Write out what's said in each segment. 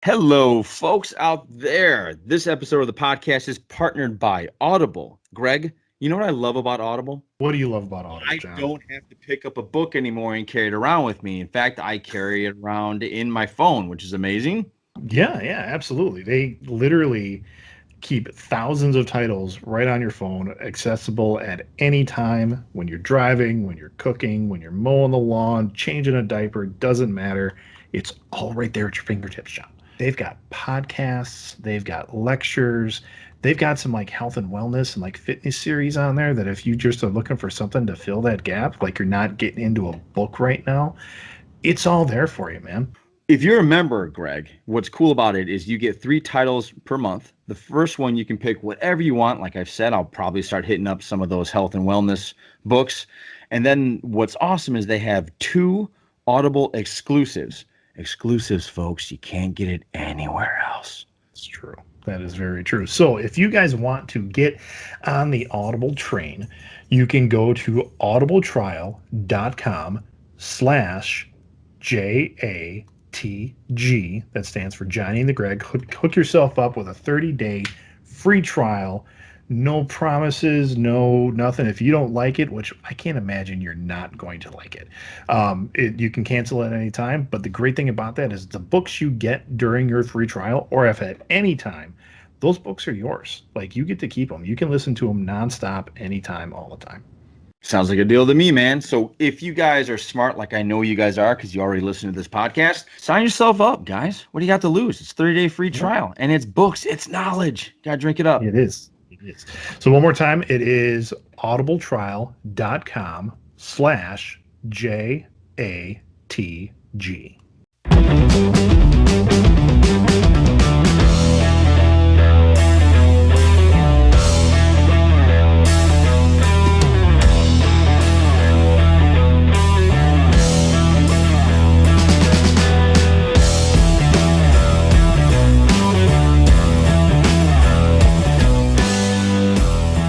Hello, folks out there. This episode of the podcast is partnered by Audible. Greg, you know what I love about Audible? What do you love about Audible, I John? don't have to pick up a book anymore and carry it around with me. In fact, I carry it around in my phone, which is amazing. Yeah, absolutely. They literally keep thousands of titles right on your phone, accessible at any time when you're driving, when you're cooking, when you're mowing the lawn, changing a diaper, doesn't matter. It's all right there at your fingertips, John. They've got podcasts, they've got lectures, they've got some like health and wellness and like fitness series on there that if you just are looking for something to fill that gap, like you're not getting into a book right now, it's all there for you, man. If you're a member, Greg, what's cool about it is you get 3 titles per month. The first one, you can pick whatever you want. Like I've said, I'll probably start hitting up some of those health and wellness books. And then what's awesome is they have 2 Audible exclusives. Exclusives, folks. You can't get it anywhere else. It's true. That is very true. So if you guys want to get on the Audible train, you can go to audibletrial.com/JATG. That stands for Johnny and the Greg. Hook yourself up with a 30-day free trial. No promises, no nothing. If you don't like it, which I can't imagine you're not going to like it, you can cancel at any time. But the great thing about that is the books you get during your free trial, or if at any time, those books are yours. Like you get to keep them. You can listen to them nonstop, anytime, all the time. Sounds like a deal to me, man. So if you guys are smart, like I know you guys are, because you already listen to this podcast, sign yourself up, guys. What do you got to lose? It's 30-day free trial, and it's books, it's knowledge. Gotta drink it up. It is. It is. So one more time, it is audibletrial.com/JATG.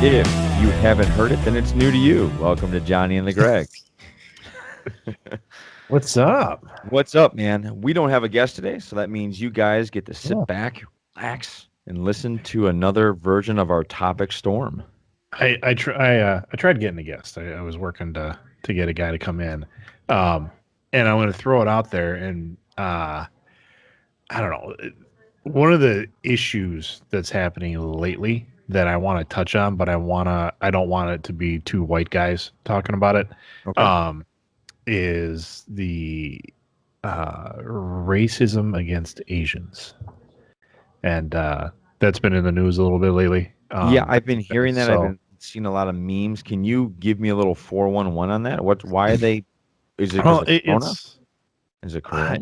If you haven't heard it, then it's new to you. Welcome to Johnny and the Greg. What's up? What's up, man? We don't have a guest today, so that means you guys get to sit back, relax, and listen to another version of our topic storm. I tried getting a guest. I was working to get a guy to come in, and I'm going to throw it out there. And I don't know. One of the issues that's happening lately that I want to touch on, but I don't want it to be 2 white guys talking about it. Okay. Is the racism against Asians, and that's been in the news a little bit lately. Yeah, I've been hearing that. I've been seeing a lot of memes. Can you give me a little 411 on that? Why are they? Is it Well, Corona? Is it Corona?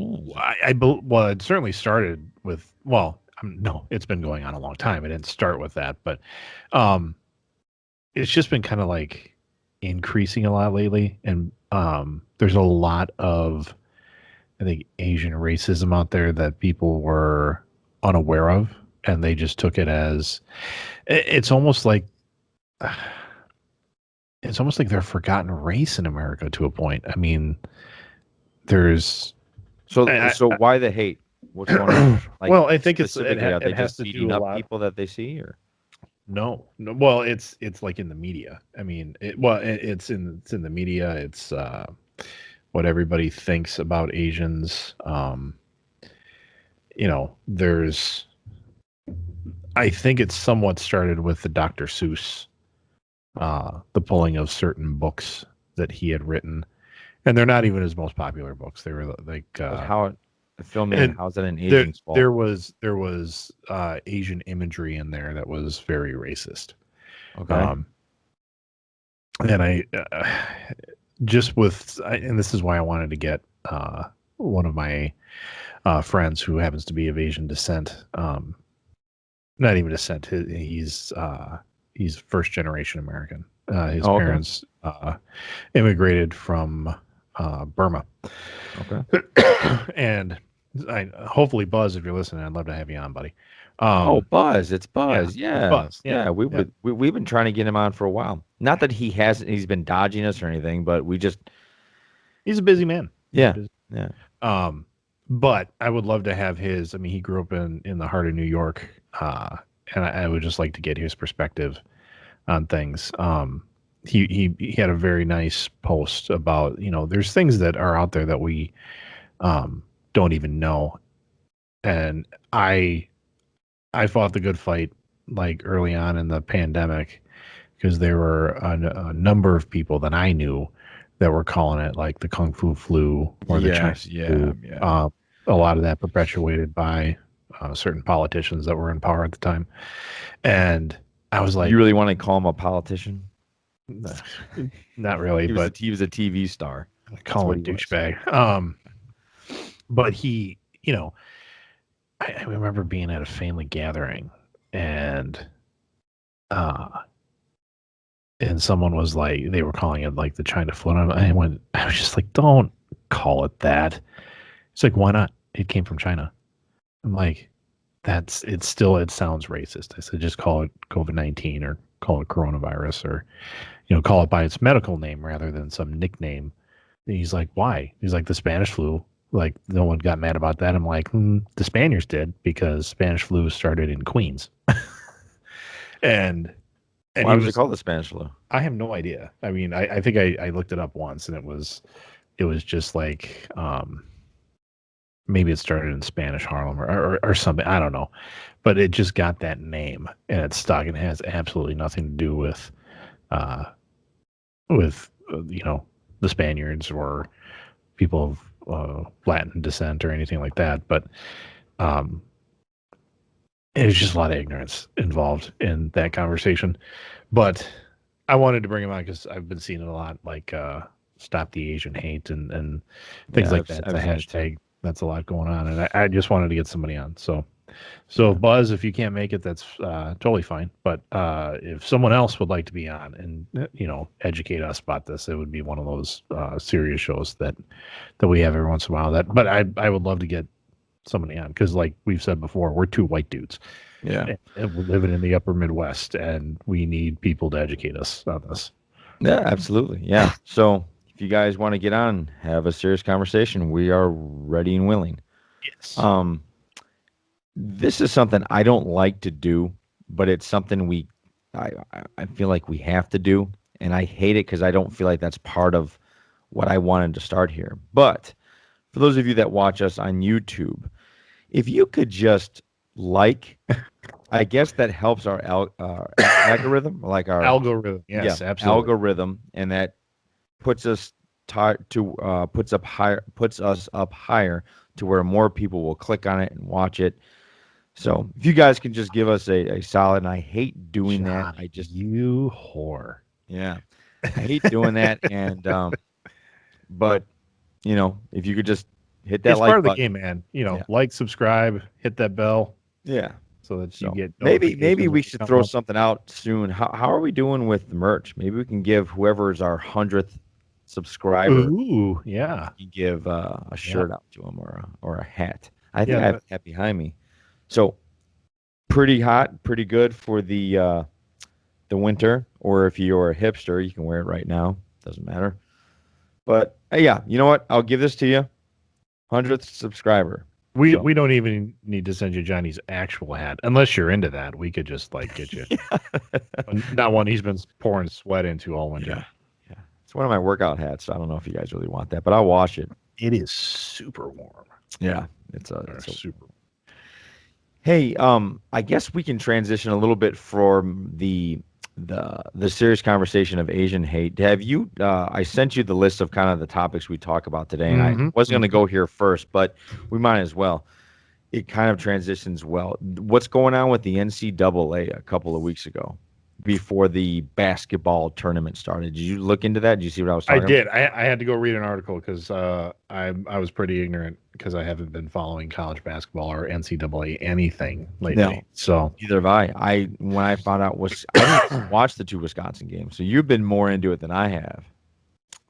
well, it certainly started with no, it's been going on a long time. It didn't start with that, but it's just been kind of like increasing a lot lately, and there's a lot of, I think, Asian racism out there that people were unaware of, and they just took it as it's almost like they're forgotten race in America to a point. I mean, there's so why the hate? What's going on? Like, well, I think it's are they has just to beating do a up lot. people that they see, or No. Well, it's like in the media. I mean, it's in the media. It's what everybody thinks about Asians. There's. I think it's somewhat started with the Dr. Seuss, the pulling of certain books that he had written, and they're not even his most popular books. They were like how film in? How's that an Asian's fault? There was Asian imagery in there that was very racist. Okay. And I just with, and this is why I wanted to get one of my friends who happens to be of Asian descent. Not even descent. He's first generation American. His parents immigrated from Burma. Okay. And hopefully, Buzz, if you're listening, I'd love to have you on, buddy. Buzz, it's Buzz. Yeah, Buzz. Yeah. We've been trying to get him on for a while. Not that he's been dodging us or anything, but he's a busy man. Yeah. But I would love to have his. I mean, he grew up in the heart of New York, and I would just like to get his perspective on things. He had a very nice post about, there's things that are out there that we don't even know, and I fought the good fight like early on in the pandemic because there were a number of people that I knew that were calling it like the Kung Fu flu or the China flu. A lot of that perpetuated by certain politicians that were in power at the time. And I was like, you really want to call him a politician? Not really, he was a TV star. I call him a douchebag. But he, I remember being at a family gathering and someone was like, they were calling it like the China flu. And I was just like, don't call it that. It's like, why not? It came from China. I'm like, it sounds racist. I said, just call it COVID-19 or call it coronavirus or, call it by its medical name rather than some nickname. And he's like, why? He's like, the Spanish flu. Like, no one got mad about that. I'm like, the Spaniards did because Spanish flu started in Queens. and why was it called the Spanish flu? I have no idea. I mean, I think I looked it up once and it was just like, maybe it started in Spanish Harlem or something. I don't know, but it just got that name and it's stuck and it has absolutely nothing to do with the Spaniards or people of Latin descent or anything like that. But there's just a lot of ignorance involved in that conversation. But I wanted to bring him on because I've been seeing it a lot, like Stop the Asian Hate and things like that. The hashtag. That's a lot going on, and I just wanted to get somebody on. So Buzz, if you can't make it, that's totally fine. But if someone else would like to be on and educate us about this, it would be one of those serious shows that we have every once in a while. But I would love to get somebody on because, like we've said before, we're two white dudes. Yeah, and we're living in the upper Midwest, and we need people to educate us on this. Yeah, absolutely. Yeah. So if you guys want to get on, have a serious conversation, we are ready and willing. Yes. This is something I don't like to do, but it's something I feel like we have to do, and I hate it because I don't feel like that's part of what I wanted to start here. But for those of you that watch us on YouTube, if you could just I guess that helps our algorithm, like our algorithm. Yes, absolutely. Algorithm, and that puts us puts us up higher to where more people will click on it and watch it. So if you guys can just give us a solid, and I hate doing that. You whore. Yeah, I hate doing that, and but if you could just hit that, it's like part of the button. game, man. Like, subscribe, hit that bell. Yeah. So that you get maybe we should throw something out soon. How are we doing with the merch? Maybe we can give whoever is our 100th subscriber. Ooh, yeah. You give a shirt out to them or a hat. I think I have a hat behind me. So pretty hot, pretty good for the winter. Or if you're a hipster, you can wear it right now. Doesn't matter. But yeah, you know what? I'll give this to you. 100th subscriber. We don't even need to send you Johnny's actual hat unless you're into that. We could just get you. Not one he's been pouring sweat into all winter. Yeah. It's one of my workout hats. So I don't know if you guys really want that, but I'll wash it. It is super warm. Yeah, it's super. Hey, I guess we can transition a little bit from the serious conversation of Asian hate. Have you? I sent you the list of kind of the topics we talk about today, and I wasn't going to go here first, but we might as well. It kind of transitions well. What's going on with the NCAA a couple of weeks ago, before the basketball tournament started? Did you look into that? Did you see what I was talking about? I did. I had to go read an article because I was pretty ignorant because I haven't been following college basketball or NCAA anything lately. No. So neither have I. When I found out I didn't watch the two Wisconsin games, so you've been more into it than I have.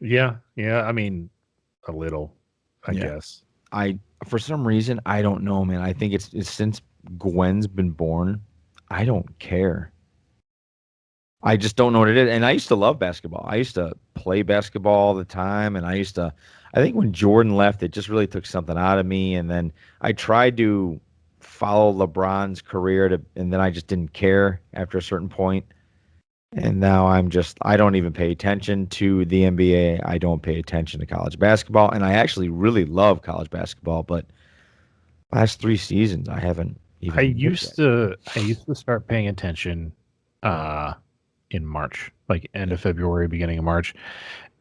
Yeah. I mean, a little, I guess. For some reason, I don't know, man. I think it's since Gwen's been born, I don't care. I just don't know what it is. And I used to love basketball. I used to play basketball all the time, and I I think when Jordan left, it just really took something out of me. And then I tried to follow LeBron's career and then I just didn't care after a certain point. And now I don't even pay attention to the NBA. I don't pay attention to college basketball. And I actually really love college basketball, but last 3 seasons, I haven't I even looked used at. to I used to start paying attention uh in March, like end of February, beginning of March.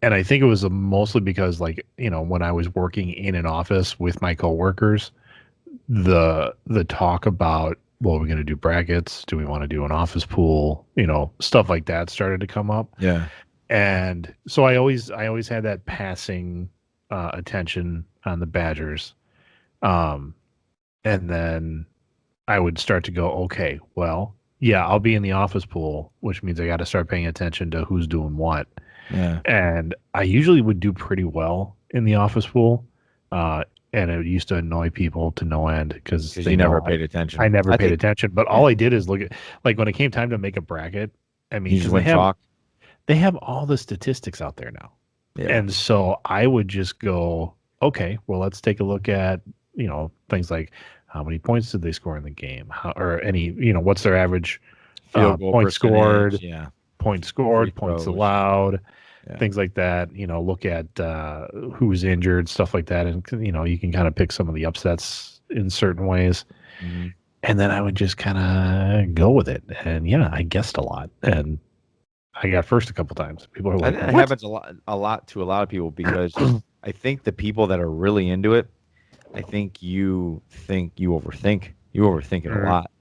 And I think it was mostly because, like, when I was working in an office with my coworkers, the talk about, well, we're going to do brackets. Do we want to do an office pool? Stuff like that started to come up. Yeah. And so I always had that passing attention on the Badgers. Um, and then I would start to go, okay, well, yeah, I'll be in the office pool, which means I got to start paying attention to who's doing what. Yeah. And I usually would do pretty well in the office pool. Uh, and it used to annoy people to no end because Because they you never know paid attention. I never I paid think attention. But yeah, all I did is look at, like, when it came time to make a bracket. I mean, you just because went chalk. they have all the statistics out there now. Yeah. And so I would just go, okay, well, let's take a look at, things like how many points did they score in the game? Or any, what's their average Field goal points percentage. scored, Yeah. points Free scored, points throws. allowed, Yeah. things like that. Look at who's injured, stuff like that. And, you can kind of pick some of the upsets in certain ways. Mhm. And then I would just kind of go with it. And yeah, I guessed a lot. And I got first a couple times. People are I like, think it what? happens a lot to a lot of people because I think the people that are really into it, I think you overthink it a Mhm. lot.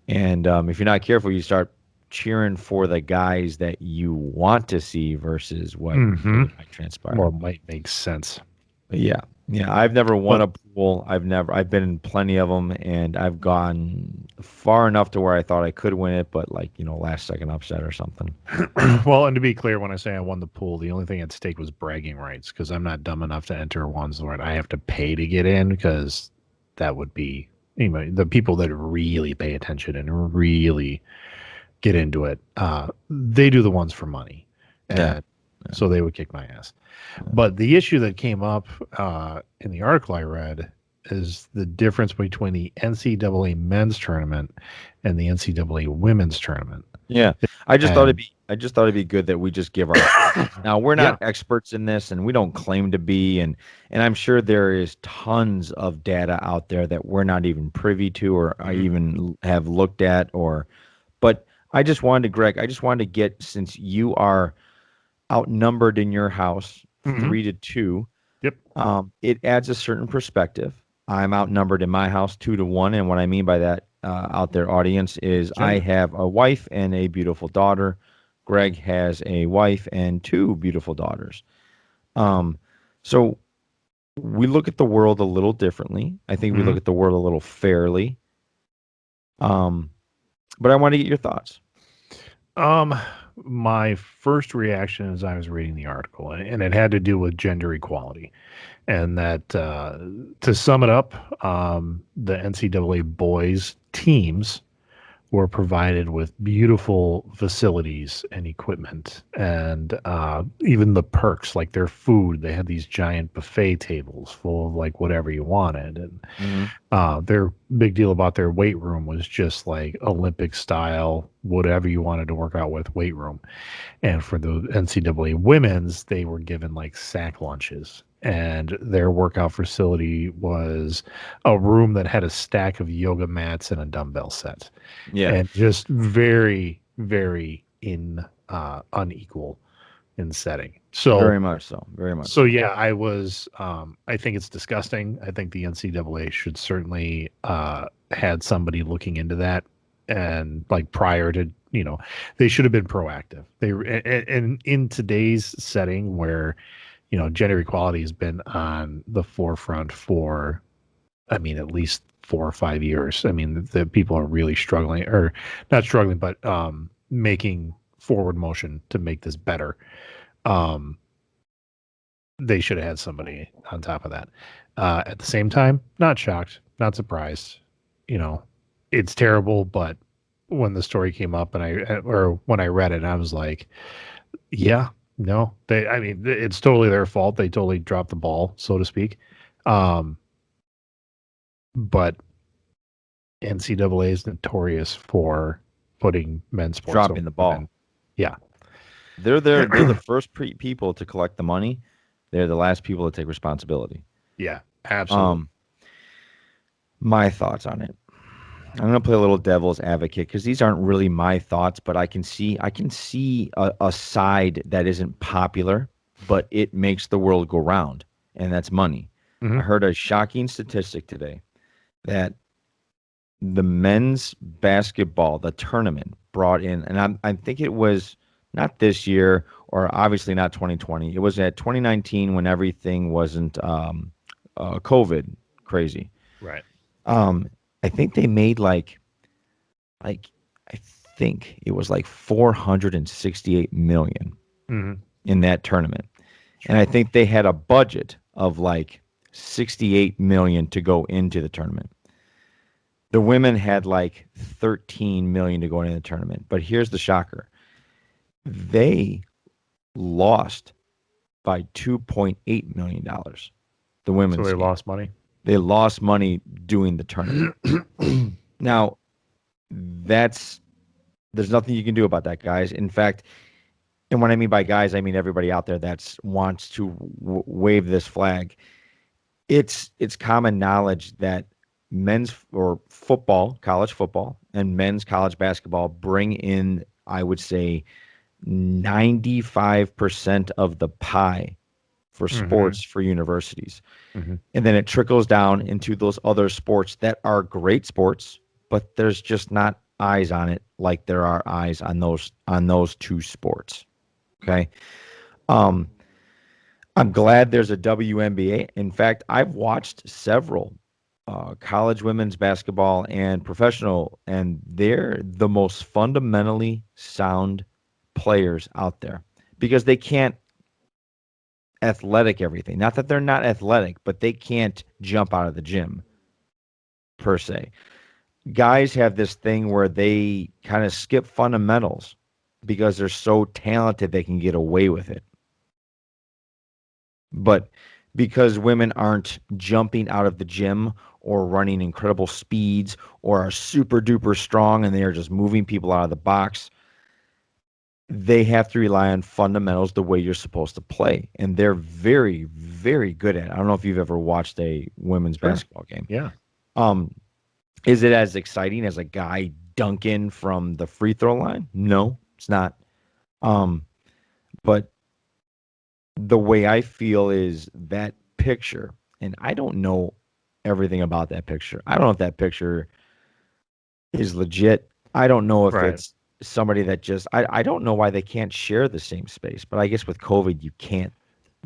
And if you're not careful, you start cheering for the guys that you want to see versus what Mhm. really might transpire. Well, it might make sense. But yeah, yeah. I've never won But a pool. I've been in plenty of them, and I've gone far enough to where I thought I could win it, but like last second upset or something. well, and to be clear, when I say I won the pool, the only thing at stake was bragging rights because I'm not dumb enough to enter ones where I have to pay to get in because that would be the people that really pay attention and really get into it. They do the ones for money, Yeah, and yeah, so they would kick my ass. yeah. But the issue that came up in the article I read is the difference between the NCAA men's tournament and the NCAA women's tournament. Yeah. And I just thought it'd be good that we just give our opinions. Now we're yeah, not experts in this and we don't claim to be and I'm sure there is tons of data out there that we're not even privy to or I mhm, even have looked at or but Greg, I just wanted to get since you are outnumbered in your house mhm, 3-2, yep, it adds a certain perspective. I'm outnumbered in my house 2-1, and what I mean by that, out there, audience, is I gender. have a wife and a beautiful daughter. Greg has a wife and two beautiful daughters. Um, so we look at the world a little differently. I think we look Mhm. at the world a little fairly. Um, but I want to get your thoughts. Um, my first reaction as I was reading the article, and it had to do with gender equality, and that to sum it up, the NCAA boys teams were provided with beautiful facilities and equipment and even the perks like their food. They had these giant buffet tables full of like whatever you wanted, and Hmm. their big deal about their weight room was just like Olympic style, whatever you wanted to work out with weight room. And for the NCAA women's, they were given like sack lunches. And their workout facility was a room that had a stack of yoga mats and a dumbbell set, Yeah, and just very, very unequal in setting. So very much so. Very much so so. yeah, I think it's disgusting. I think the NCAA should certainly had somebody looking into that, and like prior to, they should have been proactive. And in today's setting where, gender equality has been on the forefront for, I mean, at least 4 or 5 years. I mean, the people are really struggling, or not struggling, but making forward motion to make this better. Um, they should have had somebody on top of that. At the same time, not shocked, not surprised. You know, it's terrible, but when the story came up and or when I read it, I was like, yeah, No, I mean, it's totally their fault. They totally dropped the ball, so to speak. Um, but NCAA is notorious for putting men's sports over Dropping the women. ball. Yeah. They're the first people to collect the money. They're the last people to take responsibility. Yeah, absolutely. Um, my thoughts on it. I'm gonna play a little devil's advocate because these aren't really my thoughts, but I can see a side that isn't popular, but it makes the world go round, and that's money. I Hmm. heard a shocking statistic today that the men's basketball, the tournament, brought in, and I think it was not this year or obviously not 2020. It was at 2019 when everything wasn't COVID crazy. Right. Um, I think they made like I think it was like 468 million Hmm. in that tournament. And I think they had a budget of like 68 million to go into the tournament. The women had like 13 million to go into the tournament. But here's the shocker. They lost by 2.8 million dollars. The So women's they team. lost money. They lost money doing the tournament. Now, that's there's nothing you can do about that, guys. In fact, and what I mean by guys, I mean everybody out there that wants to wave this flag. It's common knowledge that men's or football, college football, and men's college basketball bring in, I would say, 95% of the pie for Hmm. sports for universities. Hmm. And then it trickles down into those other sports that are great sports, but there's just not eyes on it like there are eyes on those two sports. Okay. Um, I'm glad there's a WNBA. In fact, I've watched several college women's basketball and professional, and they're the most fundamentally sound players out there because they can't athletic everything. Not that they're not athletic, but they can't jump out of the gym per se. Guys have this thing where they kind of skip fundamentals because they're so talented they can get away with it. But because women aren't jumping out of the gym or running incredible speeds or are super duper strong and they are just moving people out of the box, they have to rely on fundamentals the way you're supposed to play. And they're very, very good at it. I don't know if you've ever watched a women's Sure. basketball game. Yeah. Um, is it as exciting as a guy dunking from the free throw line? No, it's not. Um, but the way I feel is that picture, and I don't know everything about that picture. I don't know if that picture is legit. I don't know if Right. it's somebody that just, I don't know why they can't share the same space, but I guess with COVID, you can't.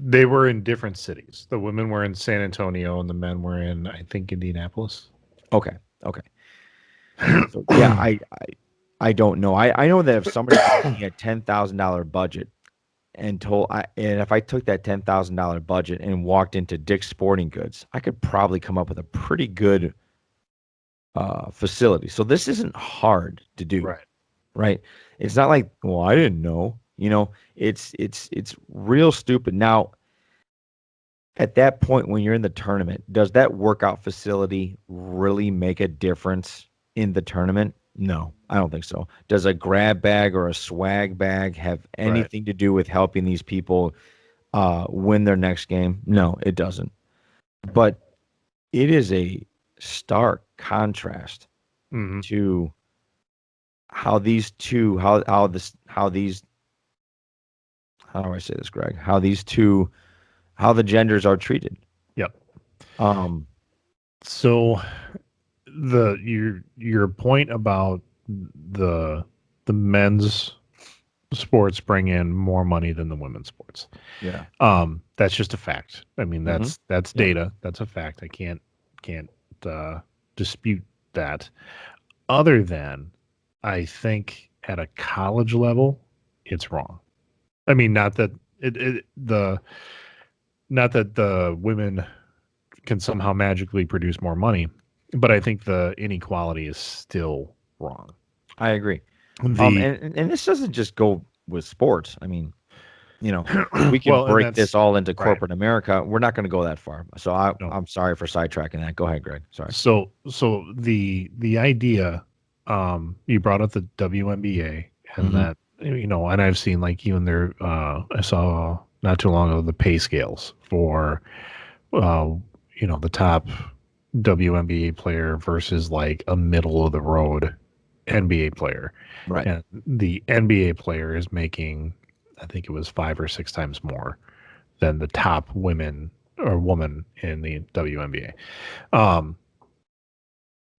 They were in different cities. The women were in San Antonio and the men were in, I think, Indianapolis. Okay. Okay. So yeah, I don't know. I know that if somebody gave me a $10,000 budget and if I took that $10,000 budget and walked into Dick's Sporting Goods, I could probably come up with a pretty good facility. So this isn't hard to do, Right. right? It's not like, well, I didn't know. It's real stupid. Now, at that point when you're in the tournament, does that workout facility really make a difference in the tournament? No, I don't think so. Does a grab bag or a swag bag have Right. anything to do with helping these people win their next game? No, it doesn't. But it is a stark contrast Hmm. to how these two, how this, how these, how do I say this, Greg? How these two, how the genders are treated. Yep. Um, So your point about the the men's sports bring in more money than the women's sports. yeah. That's just a fact. I mean, Hmm. that's Yeah. data. That's a fact. I can't uh, dispute that. Other than, I think at a college level, it's wrong. I mean, not that the women can somehow magically produce more money, but I think the inequality is still wrong. I agree. The And this doesn't just go with sports. I mean, you know, we can Well, and break this that's all into right. corporate America. We're not going to go that far. So No. I'm sorry for sidetracking that. Go ahead, Greg. Sorry. So the idea, you brought up the WNBA and Mhm. that, and I've seen like even their, I saw not too long ago the pay scales for, uh, the top WNBA player versus like a middle of the road NBA player, Right. and the NBA player is making, I think it was 5 or 6 times more than the top women or woman in the WNBA. Um,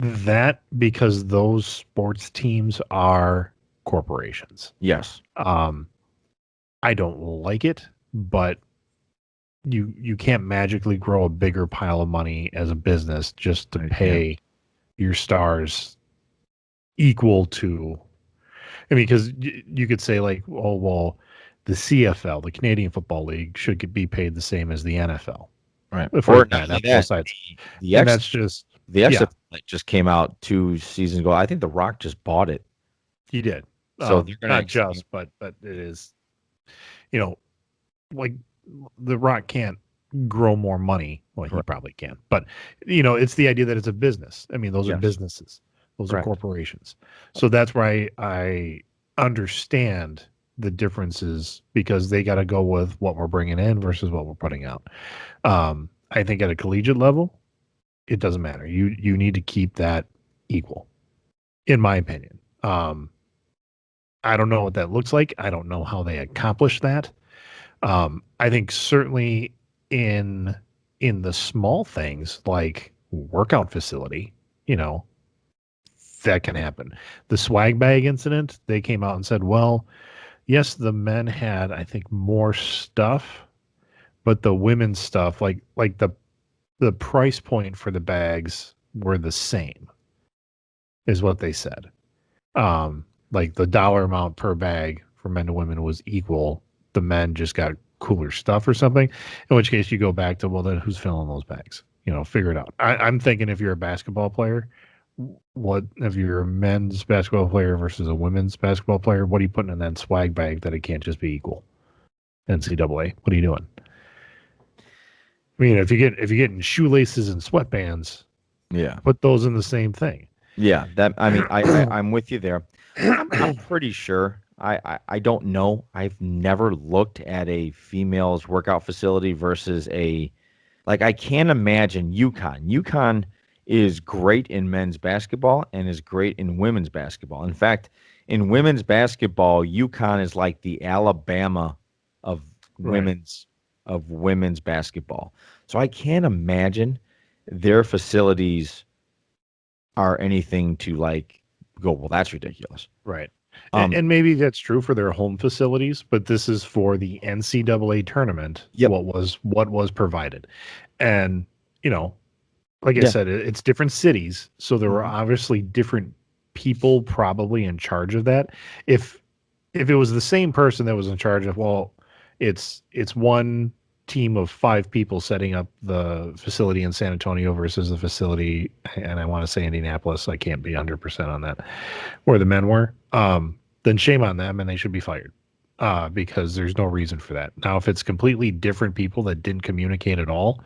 that because those sports teams are corporations. Yes. Um, I don't like it, but you can't magically grow a bigger pile of money as a business just to I can't. pay your stars equal to. I mean, because you could say like, oh well, the CFL, the Canadian Football League, should be paid the same as the NFL Right. for Or not that only on both that, sides, the and X that's just the yeah, XFL like, just came out 2 seasons ago. I think The Rock just bought it. he did. So they're going to Not expand. just, but it is, you know, like the Rock can't grow more money. Well, he Correct. probably can, but it's the idea that it's a business. I mean, those are Yes. businesses, those are Correct. corporations. So that's why I understand the differences because they got to go with what we're bringing in versus what we're putting out. I think at a collegiate level, it doesn't matter. You need to keep that equal, in my opinion. I don't know what that looks like. I don't know how they accomplish that. I think certainly in the small things like workout facility, you know, that can happen. The swag bag incident, they came out and said, well, yes, the men had, I think, more stuff, but the women's stuff, like the price point for the bags were the same, is what they said. Like the dollar amount per bag for men to women was equal. The men just got cooler stuff or something. In which case you go back to, well, then who's filling those bags? Figure it out. I'm thinking if you're a basketball player, what if you're a men's basketball player versus a women's basketball player? What are you putting in that swag bag that it can't just be equal? NCAA, what are you doing? I mean, if you're getting shoelaces and sweatbands, Yeah. put those in the same thing. Yeah. That I mean, I'm with you there. I'm pretty sure. I don't know. I've never looked at a female's workout facility versus a like I can't imagine UConn. UConn is great in men's basketball and is great in women's basketball. In fact, in women's basketball, UConn is like the Alabama of Right. women's basketball. So I can't imagine their facilities are anything to like go, well, that's ridiculous. Right. And, Um, and maybe that's true for their home facilities, but this is for the NCAA tournament. yep. What was provided, and you know, like I Yeah. said, it's different cities, so there were Mhm. obviously different people probably in charge of that. If it was the same person that was in charge of, well, it's one team of 5 people setting up the facility in San Antonio versus the facility, and I want to say Indianapolis. I can't be 100% on that where the men were. Then shame on them, and they should be fired because there's no reason for that. Now, if it's completely different people that didn't communicate at all,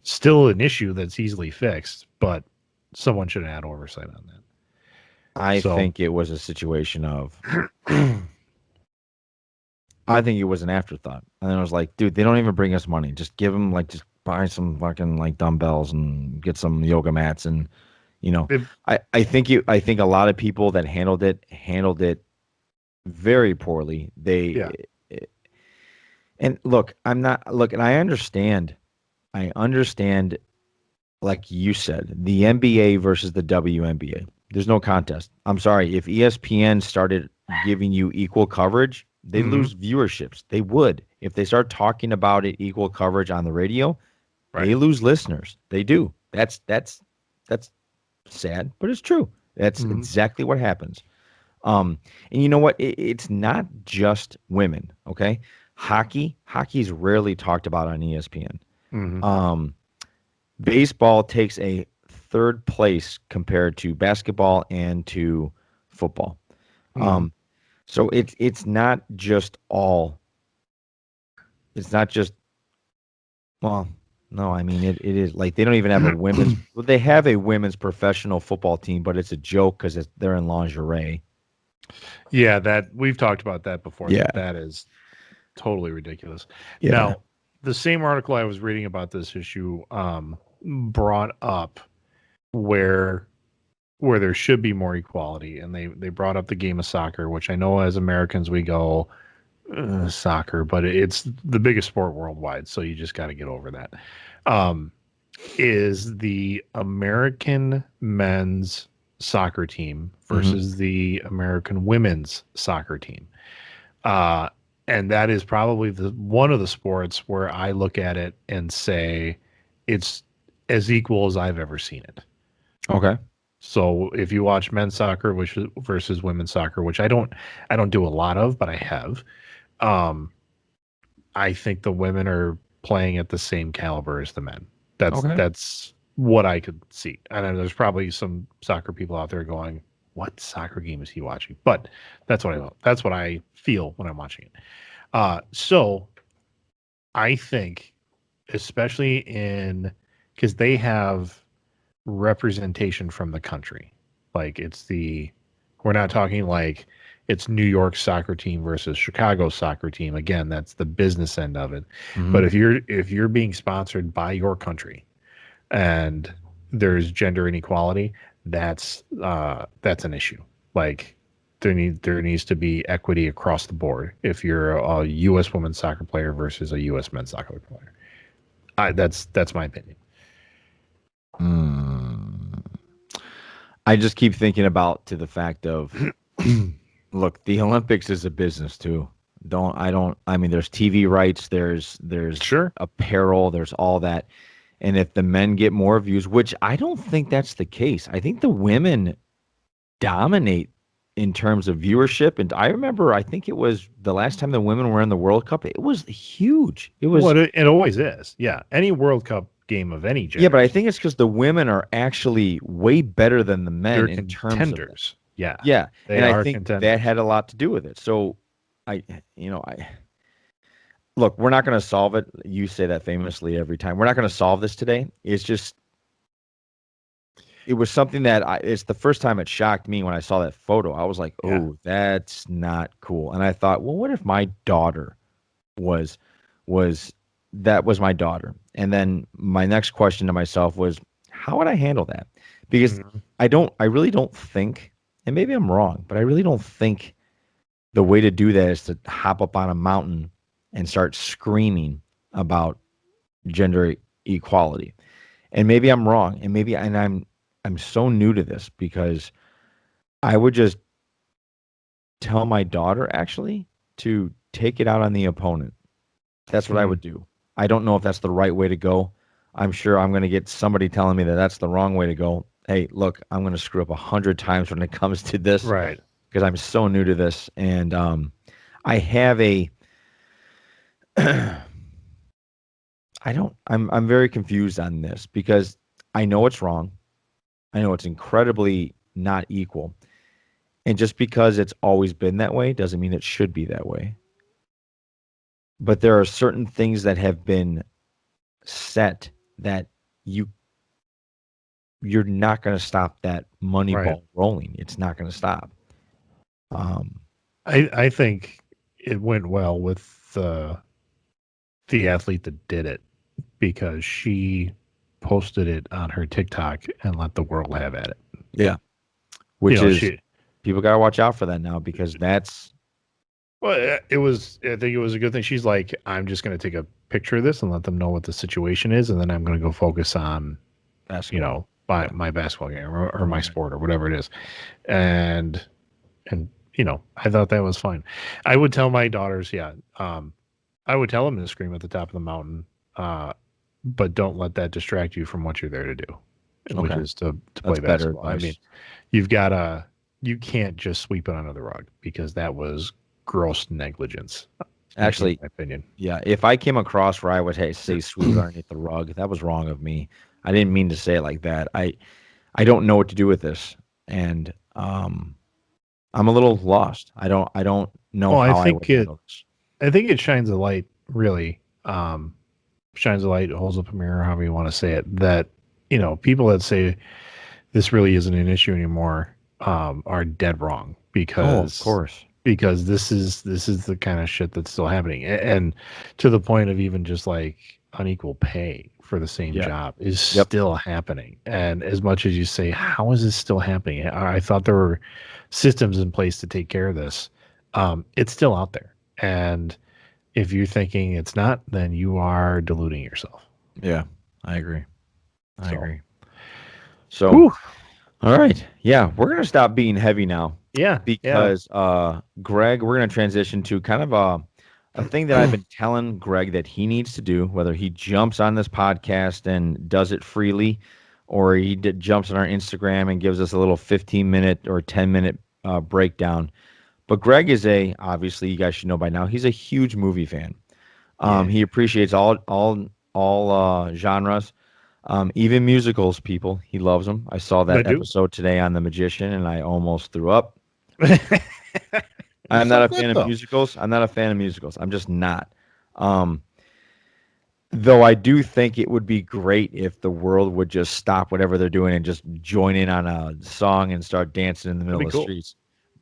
still an issue that's easily fixed, but someone should have had oversight on that. I So, think it was a situation of I think it was an afterthought. And then I was like, dude, they don't even bring us money. Just give them like just buy some fucking like dumbbells and get some yoga mats and you know, if, I think a lot of people that handled it very poorly. yeah, And look, I'm not look, and I understand like you said, the NBA versus the WNBA. There's no contest. I'm sorry. If ESPN started giving you equal coverage, they hmm lose viewerships. They would. If they start talking about it equal coverage on the radio, right. they lose listeners. They do. That's sad, but it's true. That's hmm exactly what happens. And you know what? It's not just women, okay? Hockey's rarely talked about on ESPN. hmm Um, Baseball takes a third place compared to basketball and to football. hmm So it's not just all it's not just, well, no, I mean it is like they don't even have a women's. Well, they have a women's professional football team, but it's a joke because they're in lingerie. Yeah, that we've talked about that before. Yeah. That is totally ridiculous. Yeah. Now, the same article I was reading about this issue brought up where there should be more equality, and they brought up the game of soccer, which I know as Americans we go soccer, but it's the biggest sport worldwide, so you just got to get over that. Is the American men's soccer team versus the American women's soccer team. And that is probably one of the sports where I look at it and say it's as equal as I've ever seen it. Okay. So if you watch men's soccer versus women's soccer, which I don't do a lot of, but I have, I think the women are playing at the same caliber as the men. That's what I could see. And then there's probably some soccer people out there going, "What soccer game is he watching?" But that's what I feel when I'm watching it. So I think, especially because they have representation from the country, like we're not talking like it's New York soccer team versus Chicago soccer team. Again, that's the business end of it. But if you're being sponsored by your country and there's gender inequality, that's an issue. Like there needs to be equity across the board. If you're a U.S. women's soccer player versus a U.S. men's soccer player, that's my opinion. I just keep thinking about to the fact of, look, the Olympics is a business too. I mean, there's TV rights, there's Sure. apparel, there's all that. And if the men get more views, which I don't think that's the case. I think the women dominate in terms of viewership. And I remember, I think it was the last time the women were in the World Cup, it was huge. It was. Well, it always is. Yeah. Any World Cup game of any gender. Yeah, but I think it's because the women are actually way better than the men They're in contenders. terms of yeah. Yeah, They and I are think contenders. that had a lot to do with it. So, look, we're not going to solve it. You say that famously every time. We're not going to solve this today. It's just, it was something that it's the first time it shocked me when I saw that photo. I was like, oh, that's not cool. And I thought, well, what if my daughter was my daughter? And then my next question to myself was, how would I handle that? Because I really don't think, and maybe I'm wrong, but I really don't think the way to do that is to hop up on a mountain and start screaming about gender equality. And maybe I'm wrong, and I'm so new to this because I would just tell my daughter actually to take it out on the opponent. That's what I would do. I don't know if that's the right way to go. I'm sure I'm going to get somebody telling me that that's the wrong way to go. Hey, look, I'm going to screw up 100 times when it comes to this. Right. Because I'm so new to this. And I have I'm very confused on this because I know it's wrong. I know it's incredibly not equal. And just because it's always been that way doesn't mean it should be that way. But there are certain things that have been set that you're not going to stop that money ball rolling. It's not going to stop. I think it went well with the athlete that did it because she posted it on her TikTok and let the world have at it. Yeah. Which people got to watch out for that now because that's. Well, I think it was a good thing. She's like, I'm just going to take a picture of this and let them know what the situation is. And then I'm going to go focus on, basketball. My basketball game or my sport or whatever it is. And I thought that was fine. I would tell my daughters, I would tell them to scream at the top of the mountain, but don't let that distract you from what you're there to do, which is to play basketball. I mean, you can't just sweep it under the rug because that was gross negligence. Actually, in my opinion. Yeah, if I came across where I would say sweep it underneath the rug, that was wrong of me. I didn't mean to say it like that. I don't know what to do with this, and I'm a little lost. I don't know how I would handle this. I think it shines a light really shines a light, holds up a mirror, however you want to say it, that, people that say this really isn't an issue anymore, are dead wrong, Of because course. this is the kind of shit that's still happening. And to the point of even just like unequal pay for the same Yep. job is Yep. still happening. And as much as you say, how is this still happening? I thought there were systems in place to take care of this. It's still out there. And if you're thinking it's not, then you are deluding yourself. Yeah, I agree. I So, agree. So, whew, all right. Yeah, we're going to stop being heavy now yeah, because Greg, we're going to transition to kind of a thing that I've been telling Greg that he needs to do, whether he jumps on this podcast and does it freely, or he jumps on our Instagram and gives us a little 15-minute or 10-minute breakdown. But Greg is obviously, you guys should know by now, he's a huge movie fan. He appreciates all genres, even musicals. People, he loves them. I saw I that do. episode today on The Magician, and I almost threw up. It's I'm so not a good, fan of though. musicals. I'm not a fan of musicals. I'm just not. Um, though I do think it would be great if the world would just stop whatever they're doing and just join in on a song and start dancing in the That'd middle be of the cool. streets.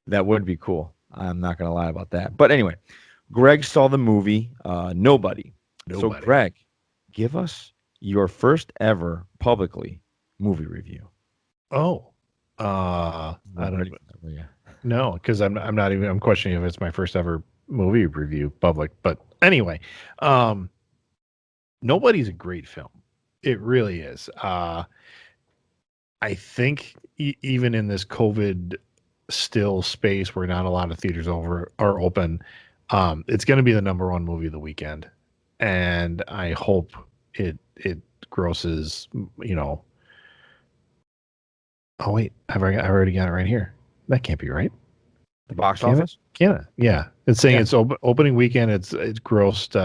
That would be cool. I'm not going to lie about that. But anyway, Greg saw the movie Nobody. So, Nobody. Greg, give us your first ever publicly movie review. Oh, I don't Ready for that, will ya? know, because I'm not even, I'm questioning if it's my first ever movie review public. But anyway, um, Nobody's a great film. It really is. I think even in this COVID still space where not a lot of theaters are open, it's going to be the number one movie of the weekend, and I hope it grosses. Oh wait, I've already got it right here. That can't be right. The box Can it? office? Can it? Yeah, it's saying Yeah. it's opening weekend. It's grossed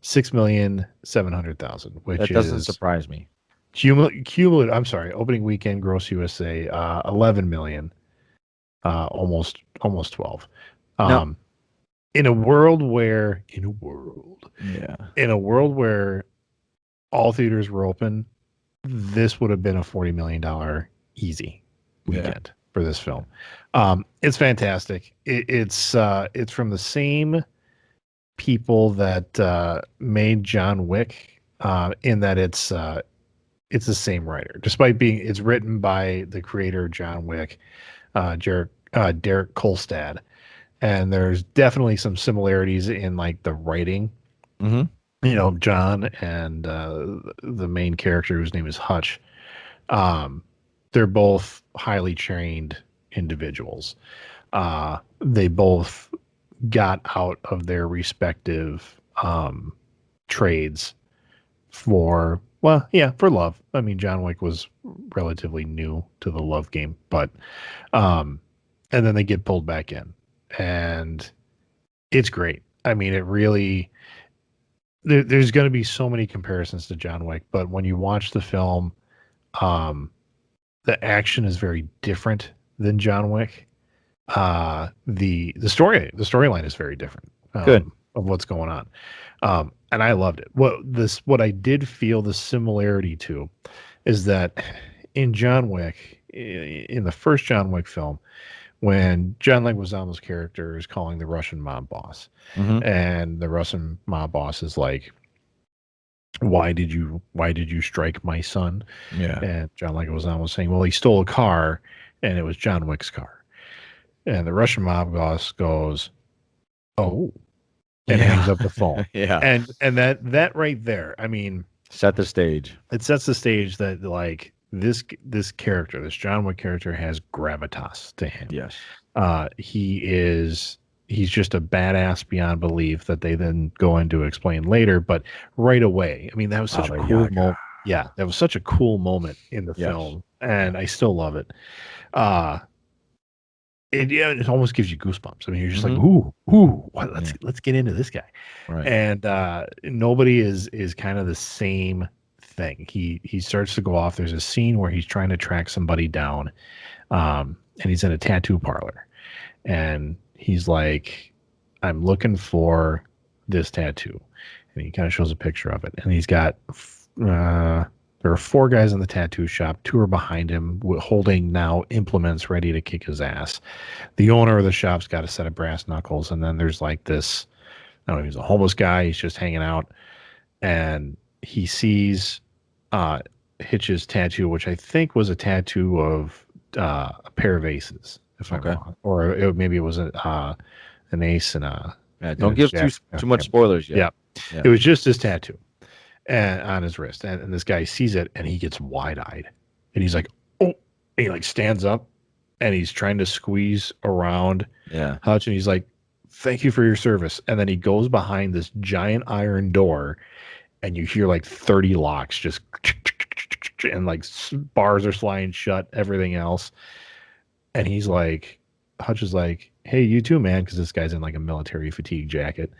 6,700,000, which That doesn't is surprise me. cumulative. I'm sorry, opening weekend gross USA 11 million, almost 12. No. In a world where in a world Yeah. in a world where all theaters were open, this would have been a $40 million easy weekend for this film. It's fantastic. It's from the same people that made John Wick, in that it's the same writer, despite it's written by the creator of John Wick, Derek Kolstad, and there's definitely some similarities in like the writing. Mm-hmm. John and the main character, whose name is Hutch, they're both highly trained individuals. They both got out of their respective trades for love. I mean, John Wick was relatively new to the love game, but and then they get pulled back in, and it's great. I mean, it really there's going to be so many comparisons to John Wick, but when you watch the film, the action is very different than John Wick. The storyline is very different. Good. Of what's going on. And I loved it. What I did feel the similarity to is that in John Wick, in the first John Wick film, when John Leguizamo's character is calling the Russian mob boss, Mm-hmm. and the Russian mob boss is like, why did you strike my son? Yeah. And John Leguizamo was saying, well, he stole a car, and it was John Wick's car. And the Russian mob boss goes, oh, and hangs up the phone. Yeah. And that right there, I mean, Set the stage. it sets the stage that like this character, this John Wick character, has gravitas to him. Yes. He's just a badass beyond belief, that they then go into explain later. But right away, I mean, that was such a Baba cool Yaga. moment. Yeah, that was such a cool moment in the Yes. film, and I still love it. It almost gives you goosebumps. I mean, you're just like, ooh, what, let's get into this guy. Right. And Nobody is kind of the same thing. He starts to go off. There's a scene where he's trying to track somebody down, and he's in a tattoo parlor, and he's like, I'm looking for this tattoo. and he kind of shows a picture of it. And he's got there are 4 guys in the tattoo shop. 2 are behind him holding now implements ready to kick his ass. The owner of the shop's got a set of brass knuckles, and then there's like this, I don't know, he's a homeless guy. He's just hanging out, and he sees Hitch's tattoo, which I think was a tattoo of a pair of aces, if I'm wrong, or maybe it was an ace and a. Yeah, don't give too much spoilers yet. Yeah, it was just his tattoo and on his wrist, and this guy sees it and he gets wide-eyed, and he's like, "Oh!" And he like stands up, and he's trying to squeeze around Hutch, and he's like, "Thank you for your service," and then he goes behind this giant iron door, and you hear like 30 locks just, and like bars are sliding shut, everything else, and he's like, Hutch is like, "Hey, you too, man," because this guy's in like a military fatigue jacket.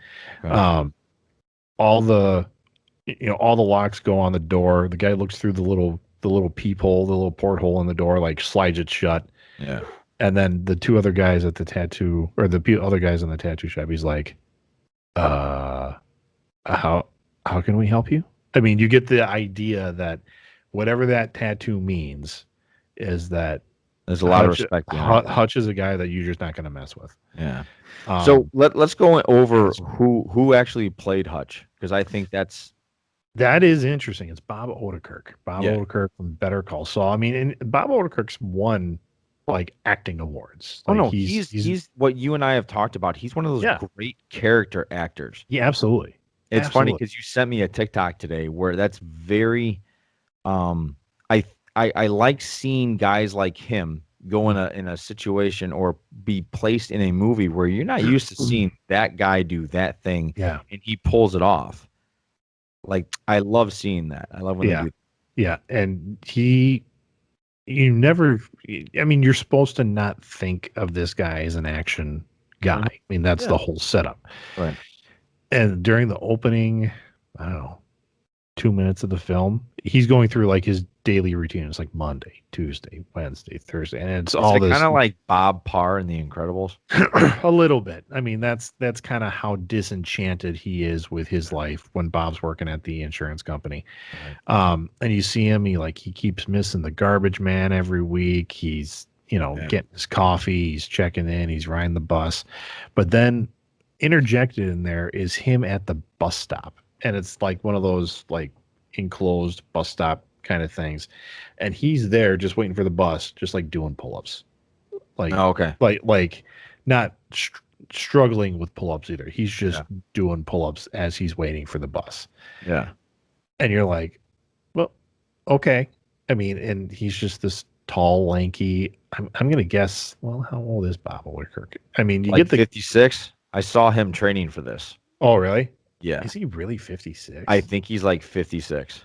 All the locks go on the door. The guy looks through the little peephole, the little porthole in the door, like slides it shut. Yeah. And then the 2 other guys at the tattoo, or the other guys in the tattoo shop, he's like, how can we help you? I mean, you get the idea that whatever that tattoo means is that there's a lot of respect behind Hutch is a guy that you're just not going to mess with. Yeah. So let's go over who actually played Hutch, because I think that is interesting. It's Bob Odenkirk. Bob Odenkirk from Better Call Saul. I mean, and Bob Odenkirk's won like acting awards. Like, he's what you and I have talked about. He's one of those great character actors. Yeah, absolutely. It's funny because you sent me a TikTok today where that's very I like seeing guys like him go in a situation or be placed in a movie where you're not used to seeing that guy do that thing, and he pulls it off. Like, I love seeing that. I love when they do that. Yeah, and you're supposed to not think of this guy as an action guy. I mean, that's the whole setup. Right. And during the opening, I don't know, 2 minutes of the film, he's going through like his daily routine. It's like Monday, Tuesday, Wednesday, Thursday, and it's all this kind of like Bob Parr in The Incredibles. A little bit. I mean, that's kind of how disenchanted he is with his life when Bob's working at the insurance company. And you see him, he keeps missing the garbage man every week. He's getting his coffee, he's checking in, he's riding the bus, but then interjected in there is him at the bus stop. And it's like one of those like enclosed bus stop kind of things. And he's there just waiting for the bus, just like doing pull-ups. Like, like not struggling with pull-ups either. He's just doing pull-ups as he's waiting for the bus. Yeah. And you're like, well, okay. I mean, and he's just this tall, lanky. I'm going to guess, well, how old is Bob Odenkirk? I mean, you get the 56. I saw him training for this. Oh, really? Yeah. Is he really 56? I think he's like 56.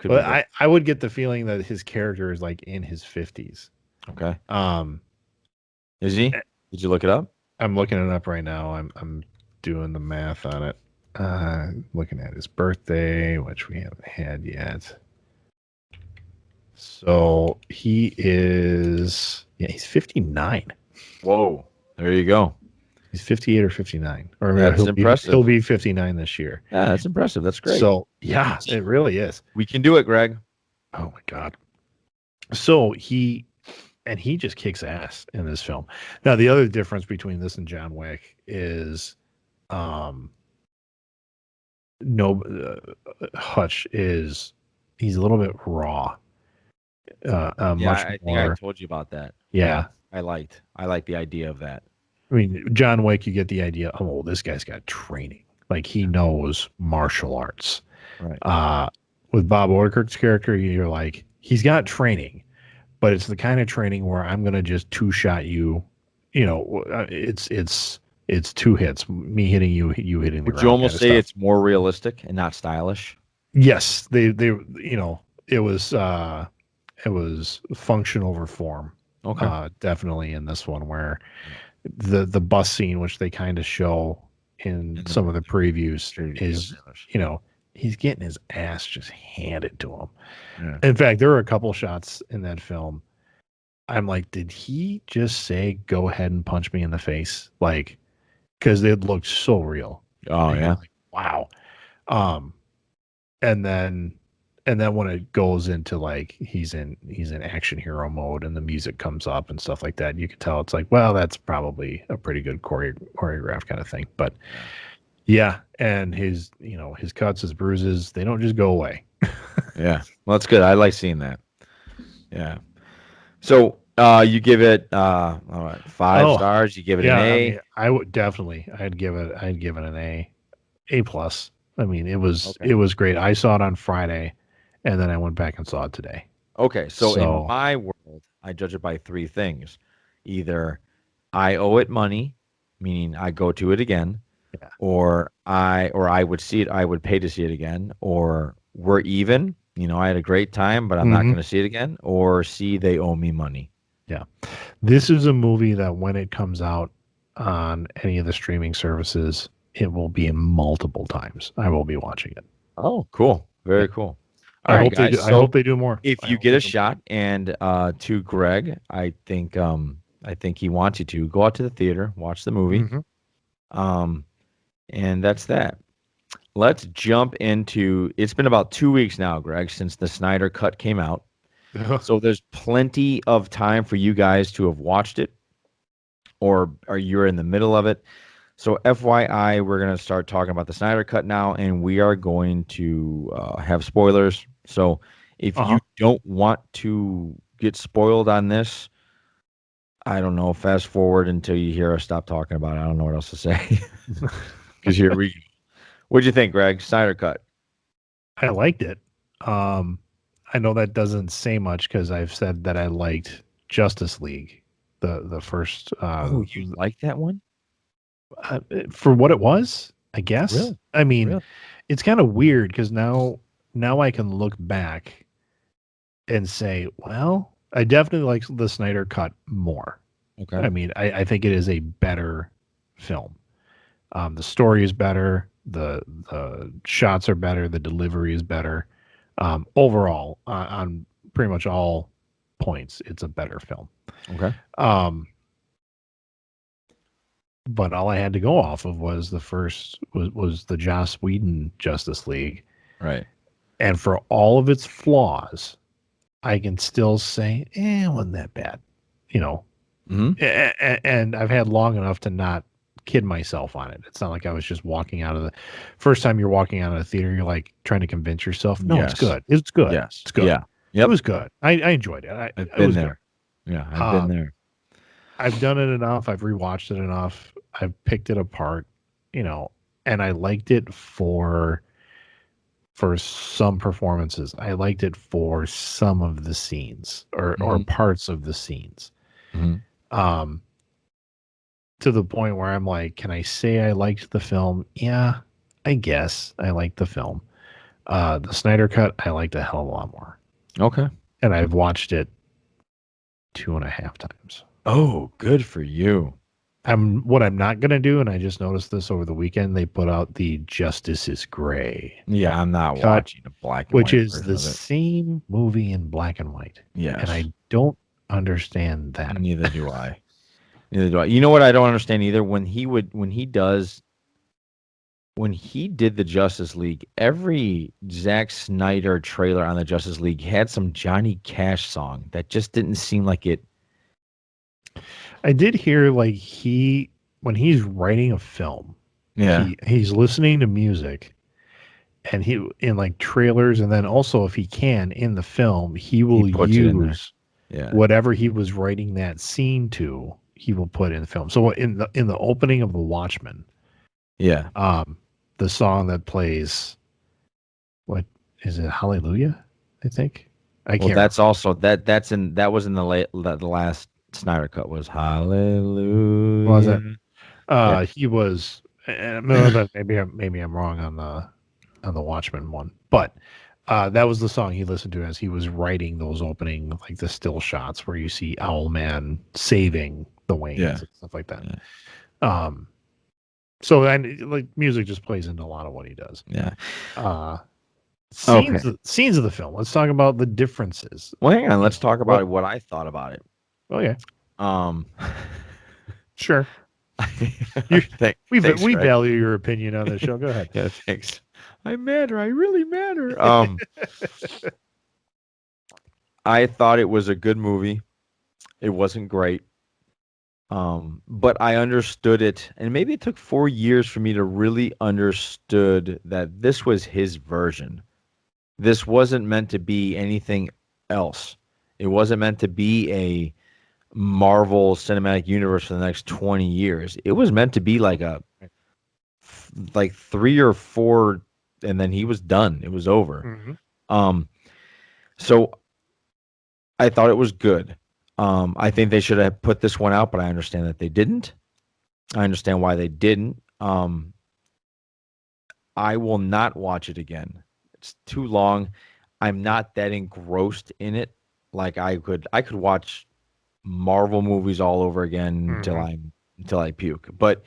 But I would get the feeling that his character is like in his 50s. Okay. Is he? Did you look it up? I'm looking it up right now. I'm doing the math on it. Looking at his birthday, which we haven't had yet. So he is, he's 59. Whoa. There you go. He's 58 or 59. Or that's impressive. He'll be 59 this year. Yeah, that's impressive. That's great. So, yeah, it really is. We can do it, Greg. Oh, my God. So he just kicks ass in this film. Now, the other difference between this and John Wick is Hutch he's a little bit raw. I think I told you about that. Yeah. I liked the idea of that. I mean, John Wick, you get the idea, oh, this guy's got training. Like, he knows martial arts. Right. With Bob Odenkirk's character, you're like, he's got training, but it's the kind of training where I'm going to just two-shot you. It's 2 hits. Me hitting you, you hitting the ground. Would you almost say it's more realistic and not stylish? Yes. It was function over form. Okay. Definitely in this one, where the bus scene, which they kind of show in some of the previews, is he's getting his ass just handed to him. Yeah. In fact, there were a couple shots in that film. I'm like, did he just say, "Go ahead and punch me in the face"? Like, because it looked so real. Oh, yeah. Like, wow. Um, and then when it goes into like he's in action hero mode and the music comes up and stuff like that, you can tell it's like, well, that's probably a pretty good choreograph kind of thing. But yeah, and his his cuts, his bruises, they don't just go away. Yeah. Well, that's good. I like seeing that. Yeah. So you give it all right, 5 stars. You give it an Yeah, I A. mean, I would definitely, I'd give it an A plus. I mean, Okay. it was great. I saw it on Friday, and then I went back and saw it today. Okay. So in So, my world, I judge it by three things. Either I owe it money, meaning I go to it again, yeah. or I would see it, I would pay to see it again, or we're even. I had a great time, but I'm not Hmm. going to see it again. Or C, they owe me money. Yeah. This is a movie that when it comes out on any of the streaming services, it will be multiple times. I will be watching it. Oh, cool. Yeah. Very cool. All right, guys. I So hope they do more. if I you hope get they a do more. shot, and to Greg, I think he wants you to go out to the theater, watch the movie. Mhm. Um, and that's that. Let's jump into it's been about 2 weeks now, Greg, since the Snyder Cut came out. So there's plenty of time for you guys to have watched it, or you're in the middle of it. So FYI, we're going to start talking about the Snyder Cut now, and we are going to have spoilers. So if Uh-huh. you don't want to get spoiled on this, I don't know, fast forward until you hear us stop talking about it. I don't know what else to say. Because here we go. What'd you think, Greg? Snyder Cut. I liked it. Um, I know that doesn't say much because I've said that I liked Justice League, the first Oh, you like that one? for what it was, I guess. Really? I mean, Really? it's kind of weird because now I can look back and say, well, I definitely like the Snyder Cut more. Okay. I mean, I think it is a better film. The story is better. The shots are better. The delivery is better. Overall, on pretty much all points, it's a better film. Okay. Um, but all I had to go off of was the first was the Joss Whedon Justice League, Right. and for all of its flaws, I can still say, it wasn't that bad, you know. Hmm. And I've had long enough to not kid myself on it. It's not like I was just walking out of the first time you're walking out of the theater, you're like trying to convince yourself, no, it's Yes. good. It's good. Yes. It's good. Yeah. It Yep. was good. I enjoyed it. I've It been was good. there. Yeah, I've been Um, there. I've done it enough. I've rewatched it enough. I've picked it apart, and I liked it for some performances. I liked it for some of the scenes or Hmm. parts of the scenes. Hmm. Um, to the point where I'm like, can I say I liked the film? Yeah, I guess I liked the film. The Snyder Cut, I liked a hell of a lot more. Okay. And I've watched it 2.5 times. Oh, good for you. What I'm not gonna do, and I just noticed this over the weekend, they put out the Justice is Gray Yeah, I'm not cut, watching a black and which white is version the of it. same movie in black and white. And Yes. I don't understand that. Neither do I. Neither do I. You know what I don't understand either? When he did the Justice League, every Zack Snyder trailer on the Justice League had some Johnny Cash song that just didn't seem like it. I did hear like when he's writing a film, Yeah. he's listening to music and he in like trailers, and then also if he can in the film, he will He puts it in there. use Yeah. whatever he was writing that scene to, he will put in the film. So in the opening of The Watchmen, Yeah. the song that plays, what is it, Hallelujah, I think. I Well, can't that's also that was in the last Snyder cut was remember. Was it? Hallelujah. Yeah. He was, maybe I'm wrong on the Watchmen one, but that was the song he listened to as he was writing those opening, like the still shots where you see Owlman saving the Waynes Yeah. and stuff like that. Yeah. So and like music just plays into a lot of what he does. Yeah. Scenes of the film. Let's talk about the differences. Well, hang on. Let's talk about What? what I thought about it. Okay, Um, sure. Thanks, We Greg. value your opinion on the show. Go ahead. Yeah, thanks. I matter. I really matter. I thought it was a good movie. It wasn't great. But I understood it, and maybe it took 4 years for me to really understood that this was his version. This wasn't meant to be anything else. It wasn't meant to be a Marvel Cinematic Universe for the next 20 years. It was meant to be like 3 or 4, and then he was done. It was over. Mm-hmm. So I thought it was good. I think they should have put this one out, but I understand that they didn't. I understand why they didn't. I will not watch it again. It's too long. I'm not that engrossed in it. Like I could watch Marvel movies all over again until I puke. But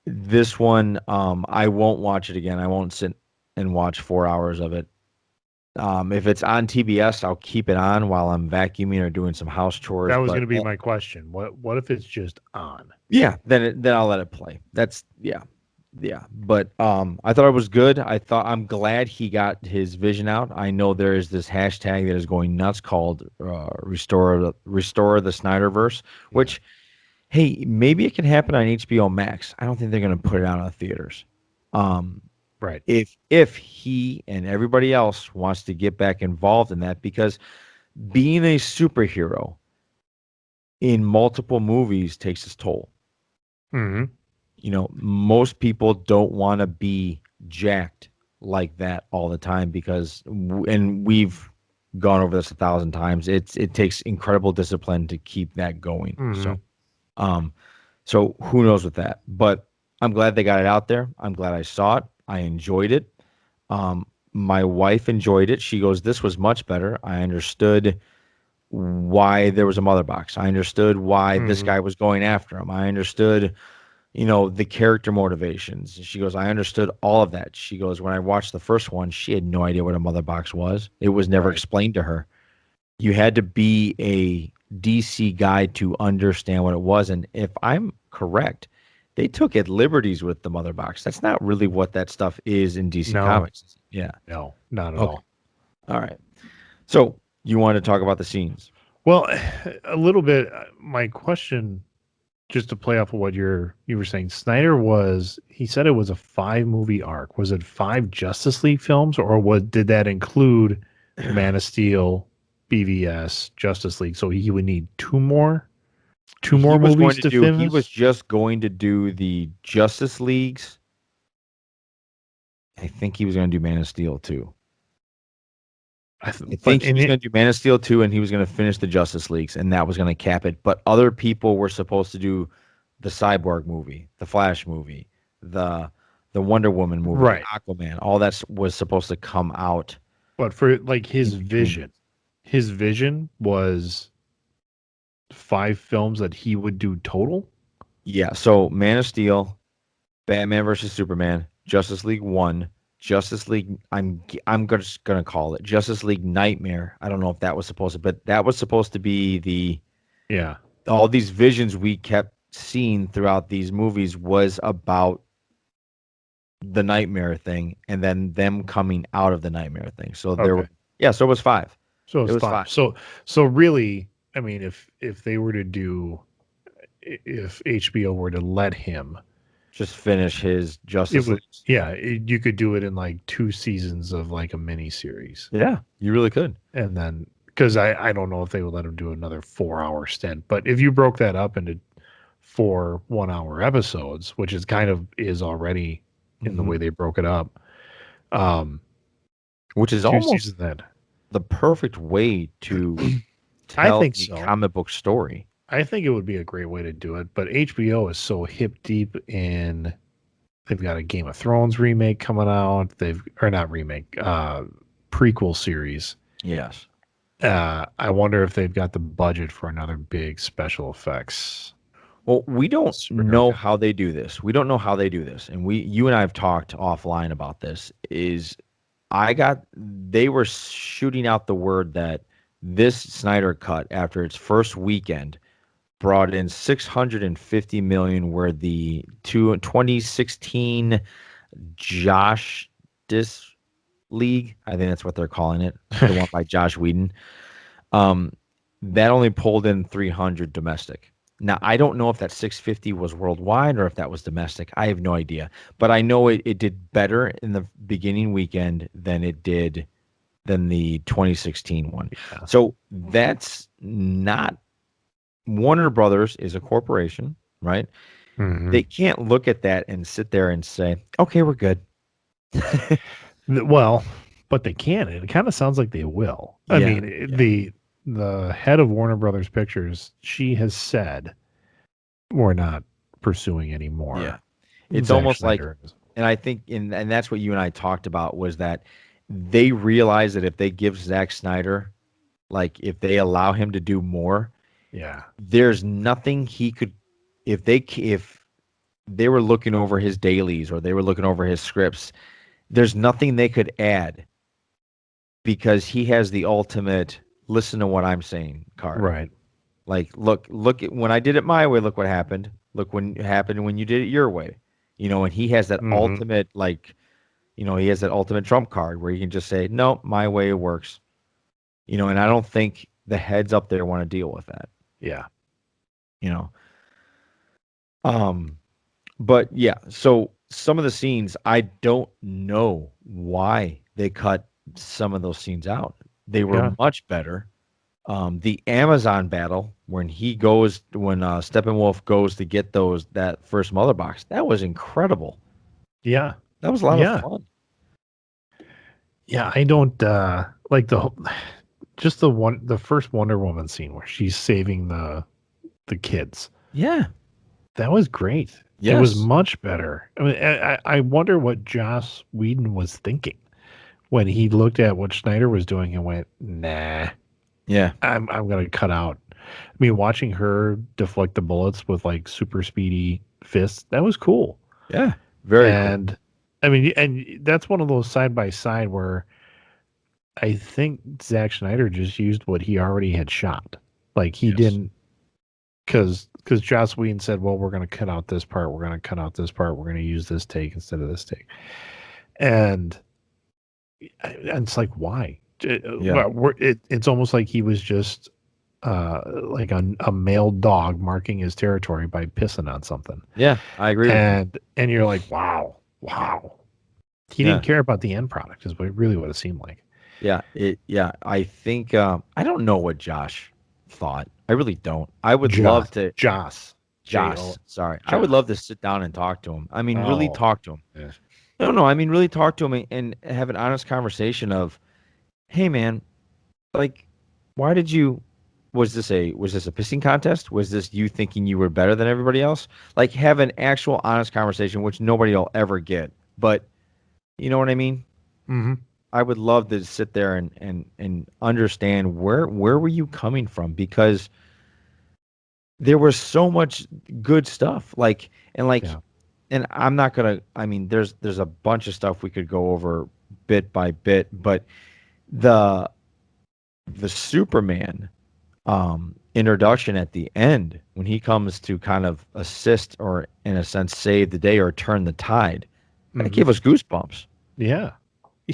this one, I won't watch it again. I won't sit and watch 4 hours of it. If it's on TBS, I'll keep it on while I'm vacuuming or doing some house chores. That was but going to be my question. What if it's just on? Yeah, then I'll let it play. That's yeah. But I thought it was good. I'm glad he got his vision out. I know there is this hashtag that is going nuts called restore the Snyderverse, which hey, maybe it can happen on HBO Max. I don't think they're going to put it out on theaters. Right. If he and everybody else wants to get back involved in that, because being a superhero in multiple movies takes its toll. Mm-hmm. You know, most people don't want to be jacked like that all the time because, and we've gone over this 1,000 times. It takes incredible discipline to keep that going. Mm-hmm. So who knows with that? But I'm glad they got it out there. I'm glad I saw it. I enjoyed it. My wife enjoyed it. She goes, "This was much better. I understood why there was a mother box. I understood why this guy was going after him. I understood, the character motivations." She goes, "I understood all of that." She goes, "When I watched the first one, she had no idea what a mother box was. It was never explained to her. You had to be a DC guy to understand what it was." And if I'm correct, they took it liberties with the mother box. That's not really what that stuff is in DC Comics. Yeah. No, not at Okay. all. All right. So you want to talk about the scenes? Well, a little bit. My question, just to play off of what you were saying, he said it was a 5-movie arc. Was it 5 Justice League films, or did that include Man of Steel, BVS, Justice League? So he would need two more movies to finish. He was just going to do the Justice Leagues. I think he was going to do Man of Steel too. I think he was going to do Man of Steel 2, and he was going to finish the Justice Leagues, and that was going to cap it. But other people were supposed to do the Cyborg movie, the Flash movie, the Wonder Woman movie, right? Aquaman. All that was supposed to come out. But for like his vision was 5 films that he would do total. Yeah. So Man of Steel, Batman versus Superman, Justice League 1. Justice League, I'm just gonna call it Justice League Nightmare. I don't know if that was supposed to, but that was supposed to be all these visions we kept seeing throughout these movies was about the nightmare thing, and then them coming out of the nightmare thing. So there were, so it was 5. So it was 5. So really, I mean, if HBO were to let him just finish his Justice League. Yeah, you could do it in like 2 seasons of like a mini series. Yeah, you really could. And then, because I don't know if they would let him do another 4-hour stint, but if you broke that up into 4 1-hour episodes, which is already in the way they broke it up, which is almost the perfect way to tell a comic book story. I think it would be a great way to do it, but HBO is so hip deep in. They've got a Game of Thrones remake coming out. Prequel series. Yes. I wonder if they've got the budget for another big special effects. Well, we don't know how they do this. And you and I have talked offline about this. They were shooting out the word that this Snyder cut, after its first weekend, brought in 650 million, where the 2016 Josh Dis League, I think that's what they're calling it, the one by Josh Whedon, that only pulled in 300 domestic. Now, I don't know if that 650 was worldwide or if that was domestic. I have no idea. But I know it did better in the beginning weekend than the 2016 one. Yeah. So that's not, Warner Brothers is a corporation, right? Mhm. They can't look at that and sit there and say, okay, we're good. Well, but they can. It kind of sounds like they will. I Yeah, mean, the head of Warner Brothers Pictures, she has said we're not pursuing anymore. Yeah. It's Zack almost like, Snyder. and I think, and that's what you and I talked about, was that they realize that if they give Zack Snyder, like if they allow him to do more, Yeah. there's nothing he could, if they were looking over his dailies or they were looking over his scripts, there's nothing they could add because he has the ultimate listen to what I'm saying card. Right. Like, look at when I did it my way, look what happened. Look when it happened when you did it your way. And he has that Mhm. ultimate, like, he has that ultimate trump card where he can just say, no, my way works. And I don't think the heads up there want to deal with that. Yeah. you know. But yeah, so some of the scenes, I don't know why they cut some of those scenes out. They were Yeah. much better. The Amazon battle when Steppenwolf goes to get that first mother box, that was incredible. Yeah. That was a lot Yeah. of fun. Yeah. I don't like just the first Wonder Woman scene where she's saving the kids. Yeah. That was great. It was Yes. much better. I mean, I wonder what Joss Whedon was thinking when he looked at what Snyder was doing and went, "Nah, Yeah. I'm gonna cut out." I mean, watching her deflect the bullets with like super speedy fists, that was cool. Yeah. Very cool. And I mean, and that's one of those side by side where I think Zack Snyder just used what he already had shot. Like he Yes. didn't, because Joss Whedon said, "Well, we're going to cut out this part. We're going to cut out this part. We're going to use this take instead of this take." And it's like, why? Yeah. It's almost like he was just like a male dog marking his territory by pissing on something. Yeah, I agree with you. And you're like, wow. He Yeah. didn't care about the end product, is really what it seemed like. Yeah, I think I don't know what Josh thought. I really don't. I would love to Joss. Josh, sorry. I Josh. would love to sit down and talk to him. I mean, really Oh. talk to him. Yeah. No, I mean, really talk to him and have an honest conversation of, hey, man, like, why did you? Was this a pissing contest? Was this you thinking you were better than everybody else? Like, have an actual honest conversation, which nobody will ever get. But you know what I mean? Mm-hmm. I would love to sit there and understand where were you coming from, because there was so much good stuff. And I'm not gonna. I mean, there's a bunch of stuff we could go over bit by bit, but the Superman introduction at the end, when he comes to kind of assist or in a sense save the day or turn the tide, that gave us goosebumps. Yeah.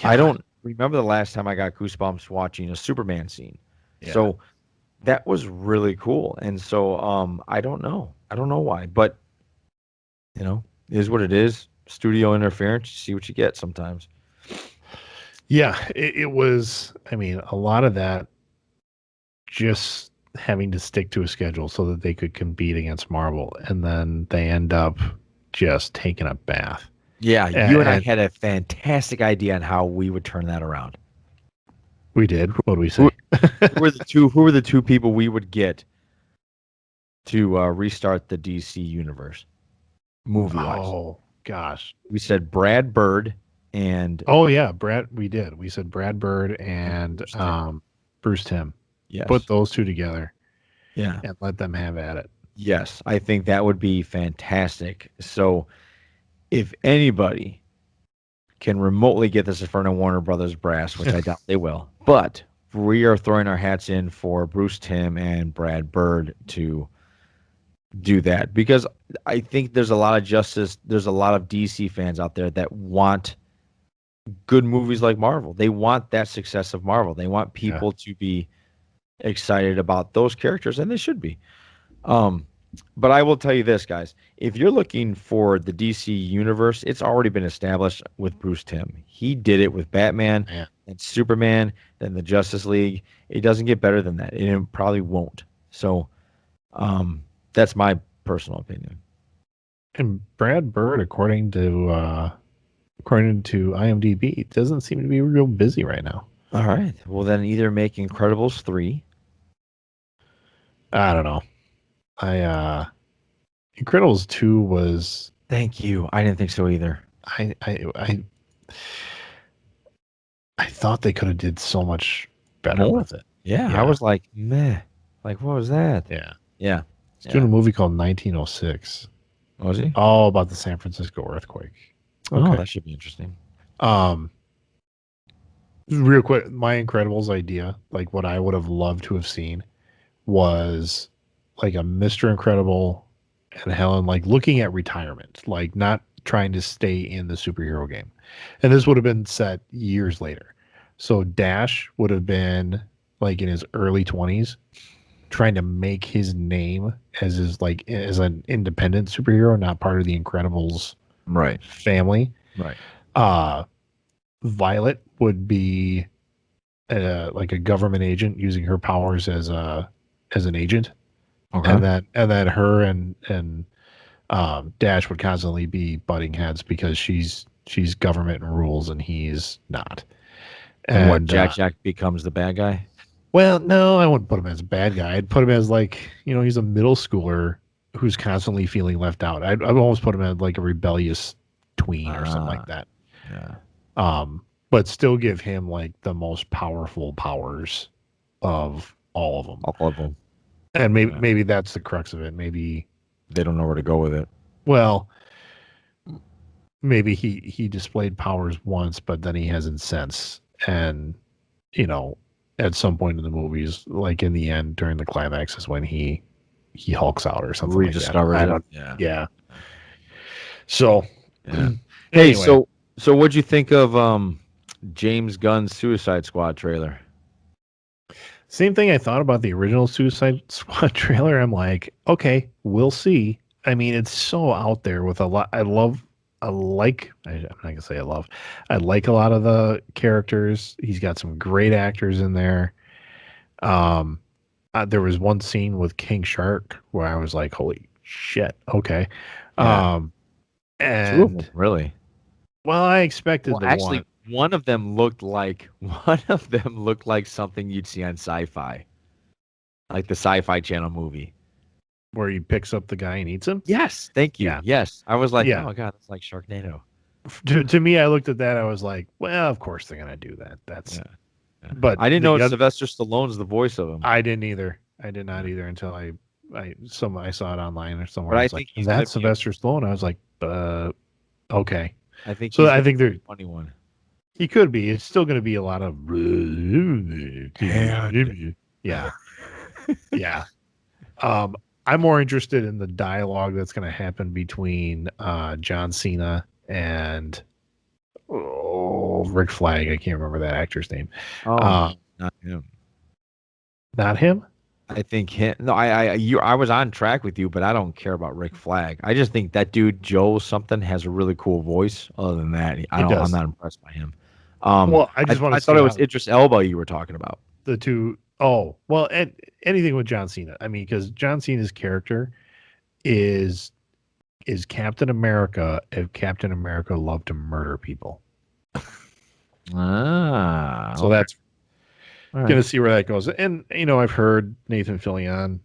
I don't remember the last time I got goosebumps watching a Superman scene. Yeah. So that was really cool. And so I don't know why, but it is what it is. Studio interference, you see what you get sometimes. Yeah, it was. I mean, a lot of that just having to stick to a schedule so that they could compete against Marvel, and then they end up just taking a bath. Yeah, you and I had a fantastic idea on how we would turn that around. We did. What did we say? Who were the two people we would get to restart the DC universe, movie-wise? Oh gosh, we said Brad Bird and Brad. We did. We said Brad Bird and Bruce Timm. Yes. Put those two together. Yeah. And let them have at it. Yes, I think that would be fantastic. So, if anybody can remotely get this in front of Warner Brothers brass, which I doubt they will, but we are throwing our hats in for Bruce Timm and Brad Bird to do that, because I think there's a lot of DC fans out there that want good movies like Marvel. They want that success of Marvel. They want Yeah. people to be excited about those characters, and they should be. Um, but I will tell you this, guys. If you're looking for the DC universe, it's already been established with Bruce Timm. He did it with Batman Yeah. and Superman, then the Justice League. It doesn't get better than that, and it probably won't. So, that's my personal opinion. And Brad Bird, according to IMDb, doesn't seem to be real busy right now. All right. Well, then either make Incredibles 3. I don't know. Incredibles 2 was Thank you. I didn't think so either. I thought they could have did so much better More? with it. Yeah, Yeah. I was like, meh. Like, what was that? Yeah. Yeah. He's doing a movie called 1906. Was he? All about the San Francisco earthquake. Oh, that should be interesting. Real quick, my Incredibles idea, like what I would have loved to have seen, was like a Mr. Incredible and Helen like looking at retirement, like not trying to stay in the superhero game. And this would have been set years later. So Dash would have been like in his early 20s trying to make his name as an independent superhero, not part of the Incredibles Right. family. Right. Violet would be like a government agent using her powers as an agent. Okay. And then her and Dash would constantly be butting heads because she's government and rules and he's not. And what, Jack becomes the bad guy? Well, no, I wouldn't put him as a bad guy. I'd put him as like, he's a middle schooler who's constantly feeling left out. I'd almost put him as like a rebellious tween or something like that. Yeah. But still give him like the most powerful powers of all of them. All of them. And maybe that's the crux of it. Maybe they don't know where to go with it. Well, maybe he displayed powers once, but then he hasn't since. And, at some point in the movies, like in the end, during the climax is when he hulks out or something rediscovers like that. it. Yeah. So, yeah. Hey, so what'd you think of James Gunn's Suicide Squad trailer? Same thing I thought about the original Suicide Squad trailer. I'm like, okay, we'll see. I mean, it's so out there with a lot. I'm not gonna say I love. I like a lot of the characters. He's got some great actors in there. There was one scene with King Shark where I was like, holy shit, okay. Yeah. And really, well, I expected one of them looked like something you'd see on Sci-Fi, like the Sci-Fi Channel movie where he picks up the guy and eats him. Yes, thank you. Yeah. Yes, I was like, Yeah. oh god, that's like Sharknado. To me, I looked at that. I was like, well, of course they're gonna do that. That's. Yeah. But I didn't know Sylvester Stallone's the voice of him. I didn't either. I did not either until I saw it online or somewhere. But I think like, that's Sylvester Stallone. I was like, okay. I think so. I think they're funny one. He could be. It's still going to be a lot of yeah, yeah. I'm more interested in the dialogue that's going to happen between John Cena and Rick Flag. I can't remember that actor's name. Not him. Not him. I think him. No, I was on track with you, but I don't care about Rick Flag. I just think that dude Joe something has a really cool voice. Other than that, I'm not impressed by him. Well, I thought it was Idris Elba you were talking about. The two. Oh, well, and anything with John Cena. I mean, because John Cena's character is Captain America if Captain America loved to murder people. So that's going to see where that goes. And, I've heard Nathan Fillion,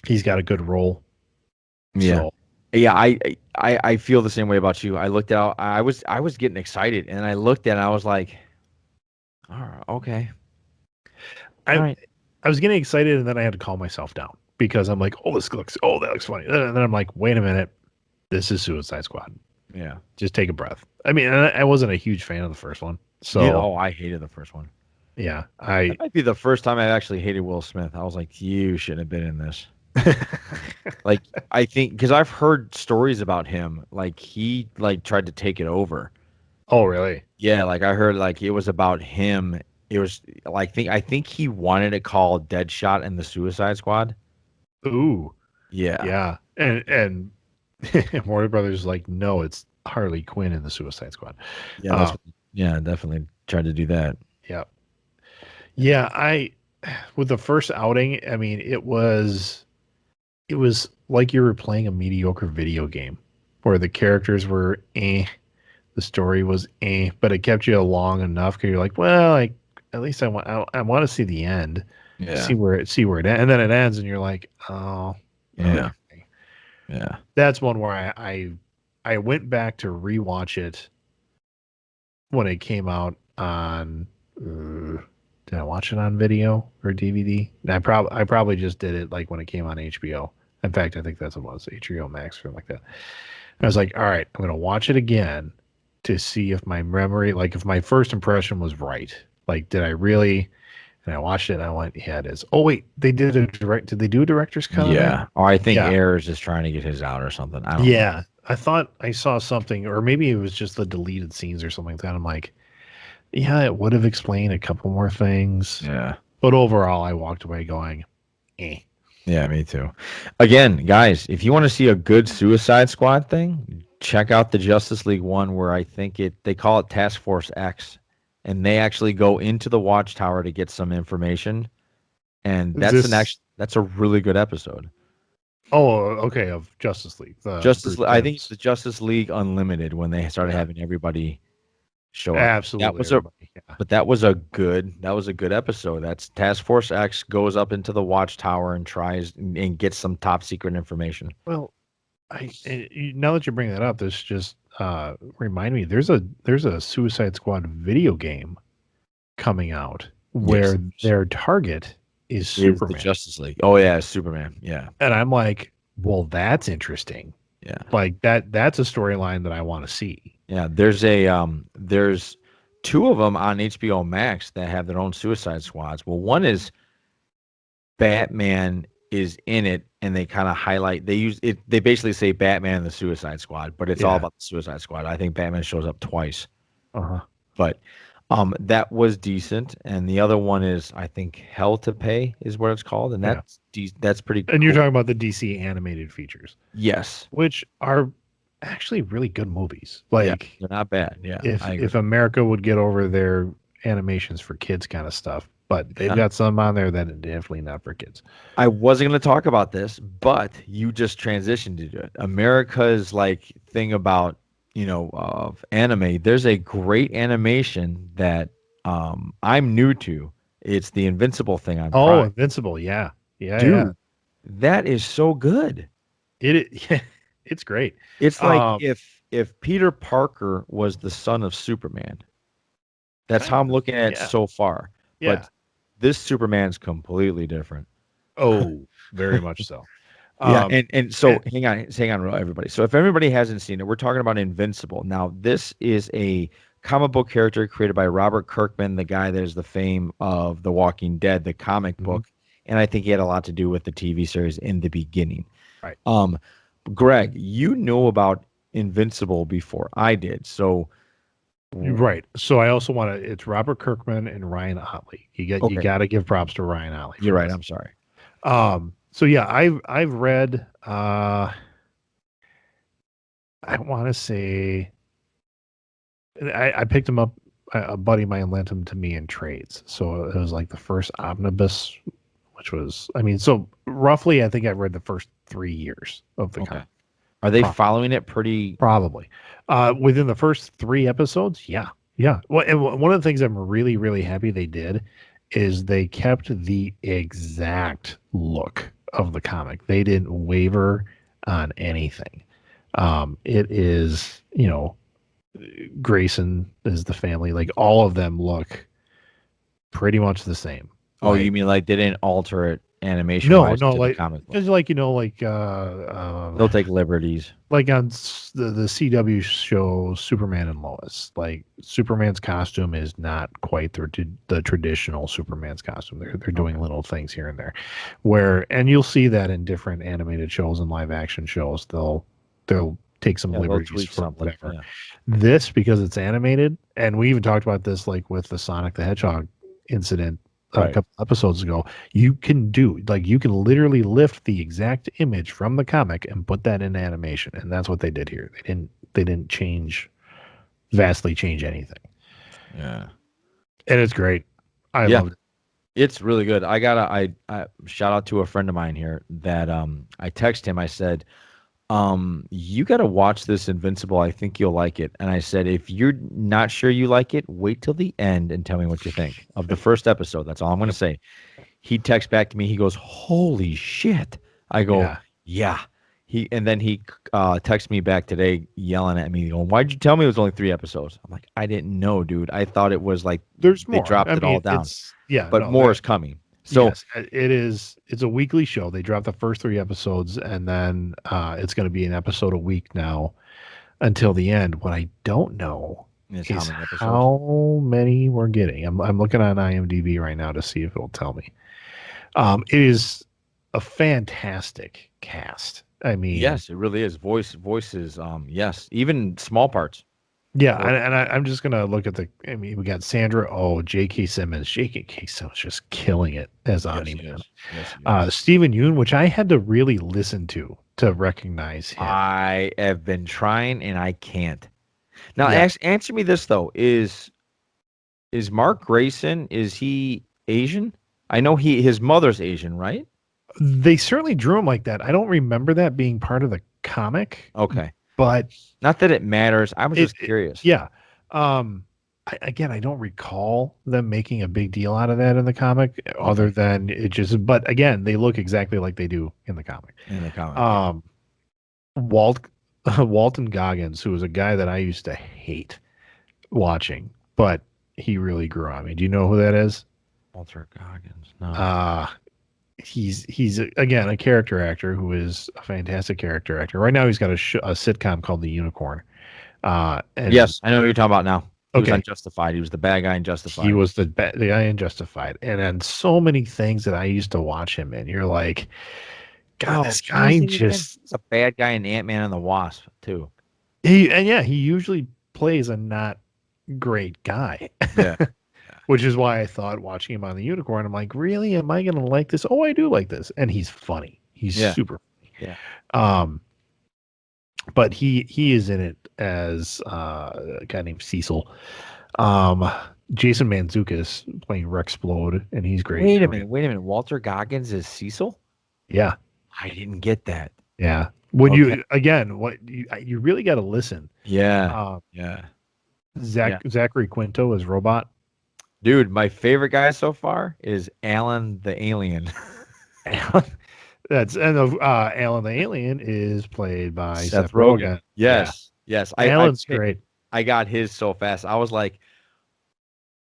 he's got a good role. Yeah. So. Yeah, I feel the same way about you. I looked out, I was getting excited, and I looked at it, and I was like, all right, okay. I was getting excited, and then I had to calm myself down because I'm like, that looks funny. And then I'm like, wait a minute, this is Suicide Squad. Yeah. Just take a breath. I mean, I wasn't a huge fan of the first one. So I hated the first one. Yeah. That might be the first time I actually hated Will Smith. I was like, you shouldn't have been in this. Like, I think because I've heard stories about him, like he like tried to take it over. Oh, really? Yeah, like I heard like it was about him. It was like I think he wanted it called Deadshot and the Suicide Squad. Ooh, Yeah. yeah. And Warner Brothers like, no, it's Harley Quinn in the Suicide Squad. Yeah, Uh, yeah, definitely tried to do that. yeah, Yeah. yeah. I with the first outing, I mean, it was like you were playing a mediocre video game where the characters were the story was but it kept you along enough because you're like, well, like at least I want to see the end, Yeah. see where it ends, and then it ends, and you're like, oh, Yeah. okay. Yeah. That's one where I went back to rewatch it when it came out on. Did I watch it on video or DVD? I probably just did it like when it came on HBO. In fact, I think that's what it was, HBO Max or something like that. I was like, all right, I'm gonna watch it again to see if my memory, like if my first impression was right. Like, did I really? And I watched it and I went, yeah, it is. Oh wait, did they do a director's cut on that? Yeah. Or I think Yeah. Ayers is trying to get his out or something. I don't know. Yeah. I thought I saw something, or maybe it was just the deleted scenes or something like that. I'm like, yeah, it would have explained a couple more things. Yeah. But overall, I walked away going, eh. Yeah, me too. Again, guys, if you want to see a good Suicide Squad thing, check out the Justice League one where I think they call it Task Force X, and they actually go into the Watchtower to get some information, and Is this, that's a really good episode. oh, okay, of Justice League. The Bruce I think it's Timm's. the Justice League Unlimited when they started Yeah, having everybody show up. That absolutely. was a Everybody. Yeah. but that was a good episode. That's Task Force X goes up into the Watchtower and tries and gets some top secret information. Well, now that you bring that up, this just remind me. There's a Suicide Squad video game coming out Yes. where their target is Is the Superman, Justice League. Oh yeah, Superman. Yeah. and I'm like, well, that's interesting. Yeah. Like that's a storyline that I want to see. Yeah. There's two of them on HBO Max that have their own Suicide Squads. Well, one is Batman is in it and they kind of highlight they basically say Batman and the Suicide Squad, but it's all Yeah. about the Suicide Squad. I think Batman shows up twice. Uh-huh. But that was decent. And the other one is I think Hell to Pay is what it's called. And Yeah. that's pretty And you're cool. talking about the DC animated features, Yes. which are actually really good movies. Yeah, Like they're not bad. Yeah. if I agree. if America would get over their animations for kids kind of stuff, but they've Yeah. got some on there that are definitely not for kids. I wasn't going to talk about this, but you just transitioned to it. America's like thing about, of anime. There's a great animation that I'm new to. It's the Invincible thing on Oh, Prime. Invincible, yeah, yeah, yeah. Dude, that is so good. Yeah, it's great. It's like Um, if Peter Parker was the son of Superman. That's how I'm Kinda, looking at it yeah, so far. yeah. But this Superman's completely different. Oh, very much so. Yeah, Um, and so and- hang on, everybody. So if everybody hasn't seen it, we're talking about Invincible. Now, this is a comic book character created by Robert Kirkman, the guy that is the fame of The Walking Dead, the comic Mhm. book, and I think he had a lot to do with the TV series in the beginning. Right. Greg, you know about Invincible before I did, so Right. So I also want to. It's Robert Kirkman and Ryan Otley. You okay, got to give props to Ryan Otley. you're for right. this. I'm sorry. So yeah, I've read. I want to say. I picked him up. A buddy of mine lent him to me in trades. So it was like the first omnibus, which was. I mean, so roughly, I think I've read the first 3 years of the Okay. comic. Are they Probably. following it pretty? Probably. Within the first 3 episodes, yeah. Yeah. Well, and one of the things I'm really, really happy they did is they kept the exact look of the comic. They didn't waver on anything. It is, Grayson is the family. Like all of them look pretty much the same. Oh, Like, you mean like they didn't alter it animation No, wise no, to the like comic book. because They'll take liberties. like on the CW show Superman and Lois. Like Superman's costume is not quite the traditional Superman's costume. They're doing little things here and there, and you'll see that in different animated shows and live action shows. They'll take some Yeah, they'll liberties tweak for something. whatever. Yeah. This, because it's animated, and we even talked about this like with the Sonic the Hedgehog incident a Right. couple episodes ago. You can literally lift the exact image from the comic and put that in animation, and that's what they did here. They didn't vastly change anything, Yeah. and it's great. I Yeah. loved it. It's really good. I shout out to a friend of mine here that I text him. I said, you got to watch this Invincible. I think you'll like it. And I said, if you're not sure you like it, wait till the end and tell me what you think of the first episode. That's all I'm going to say. He texts back to me. He goes, holy shit. I go, yeah. And then he texts me back today yelling at me, going, why'd you tell me it was only 3 episodes? I'm like, I didn't know, dude. I thought it was like There's they more. dropped it all down. But more is coming. So yes, it is. It's a weekly show. They dropped the first 3 episodes, and then it's going to be an episode a week now until the end. What I don't know is how many episodes? how many we're getting. I'm looking on IMDb right now to see if it'll tell me. It is a fantastic cast. I mean, yes, it really is. Voices. Yes, even small parts. yeah, and I'm just gonna look at we got Sandra Oh, J.K. Simmons. J.K. Simmons just killing it as Omni-Man. Yes, Stephen Yeun, which I had to really listen to recognize him. I have been trying and I can't. Now, Yeah. answer me this though: is Mark Grayson? Is he Asian? I know his mother's Asian, right? They certainly drew him like that. I don't remember that being part of the comic. Okay, but not that it matters. I was just curious. Yeah. I don't recall them making a big deal out of that in the comic, other than it just. But again, they look exactly like they do in the comic. Walton Goggins, who was a guy that I used to hate watching, but he really grew on me. Do you know who that is? Walter Goggins. No. He's again a character actor who is a fantastic character actor. Right now, he's got a sitcom called The Unicorn. Yes, I know who you're talking about now. He was Okay. on Justified. He was the bad guy in Justified. He was the guy in Justified, and then so many things that I used to watch him in. You're like, God, this guy just he's a bad guy in Ant-Man and the Wasp too. He usually plays a not great guy. Yeah. Which is why I thought watching him on The Unicorn, I'm like, really? Am I going to like this? Oh, I do like this. And he's funny. He's super funny. Yeah. But he is in it as a guy named Cecil. Jason Mantzoukas playing Rexplode, and he's great. Wait a minute. Walter Goggins is Cecil? Yeah. I didn't get that. Yeah. When you really got to listen. Yeah. Zachary Quinto as Robot. Dude, my favorite guy so far is Alan the Alien. Alan the Alien is played by Seth Rogen. Yes. Alan's great. I got his so fast. I was like,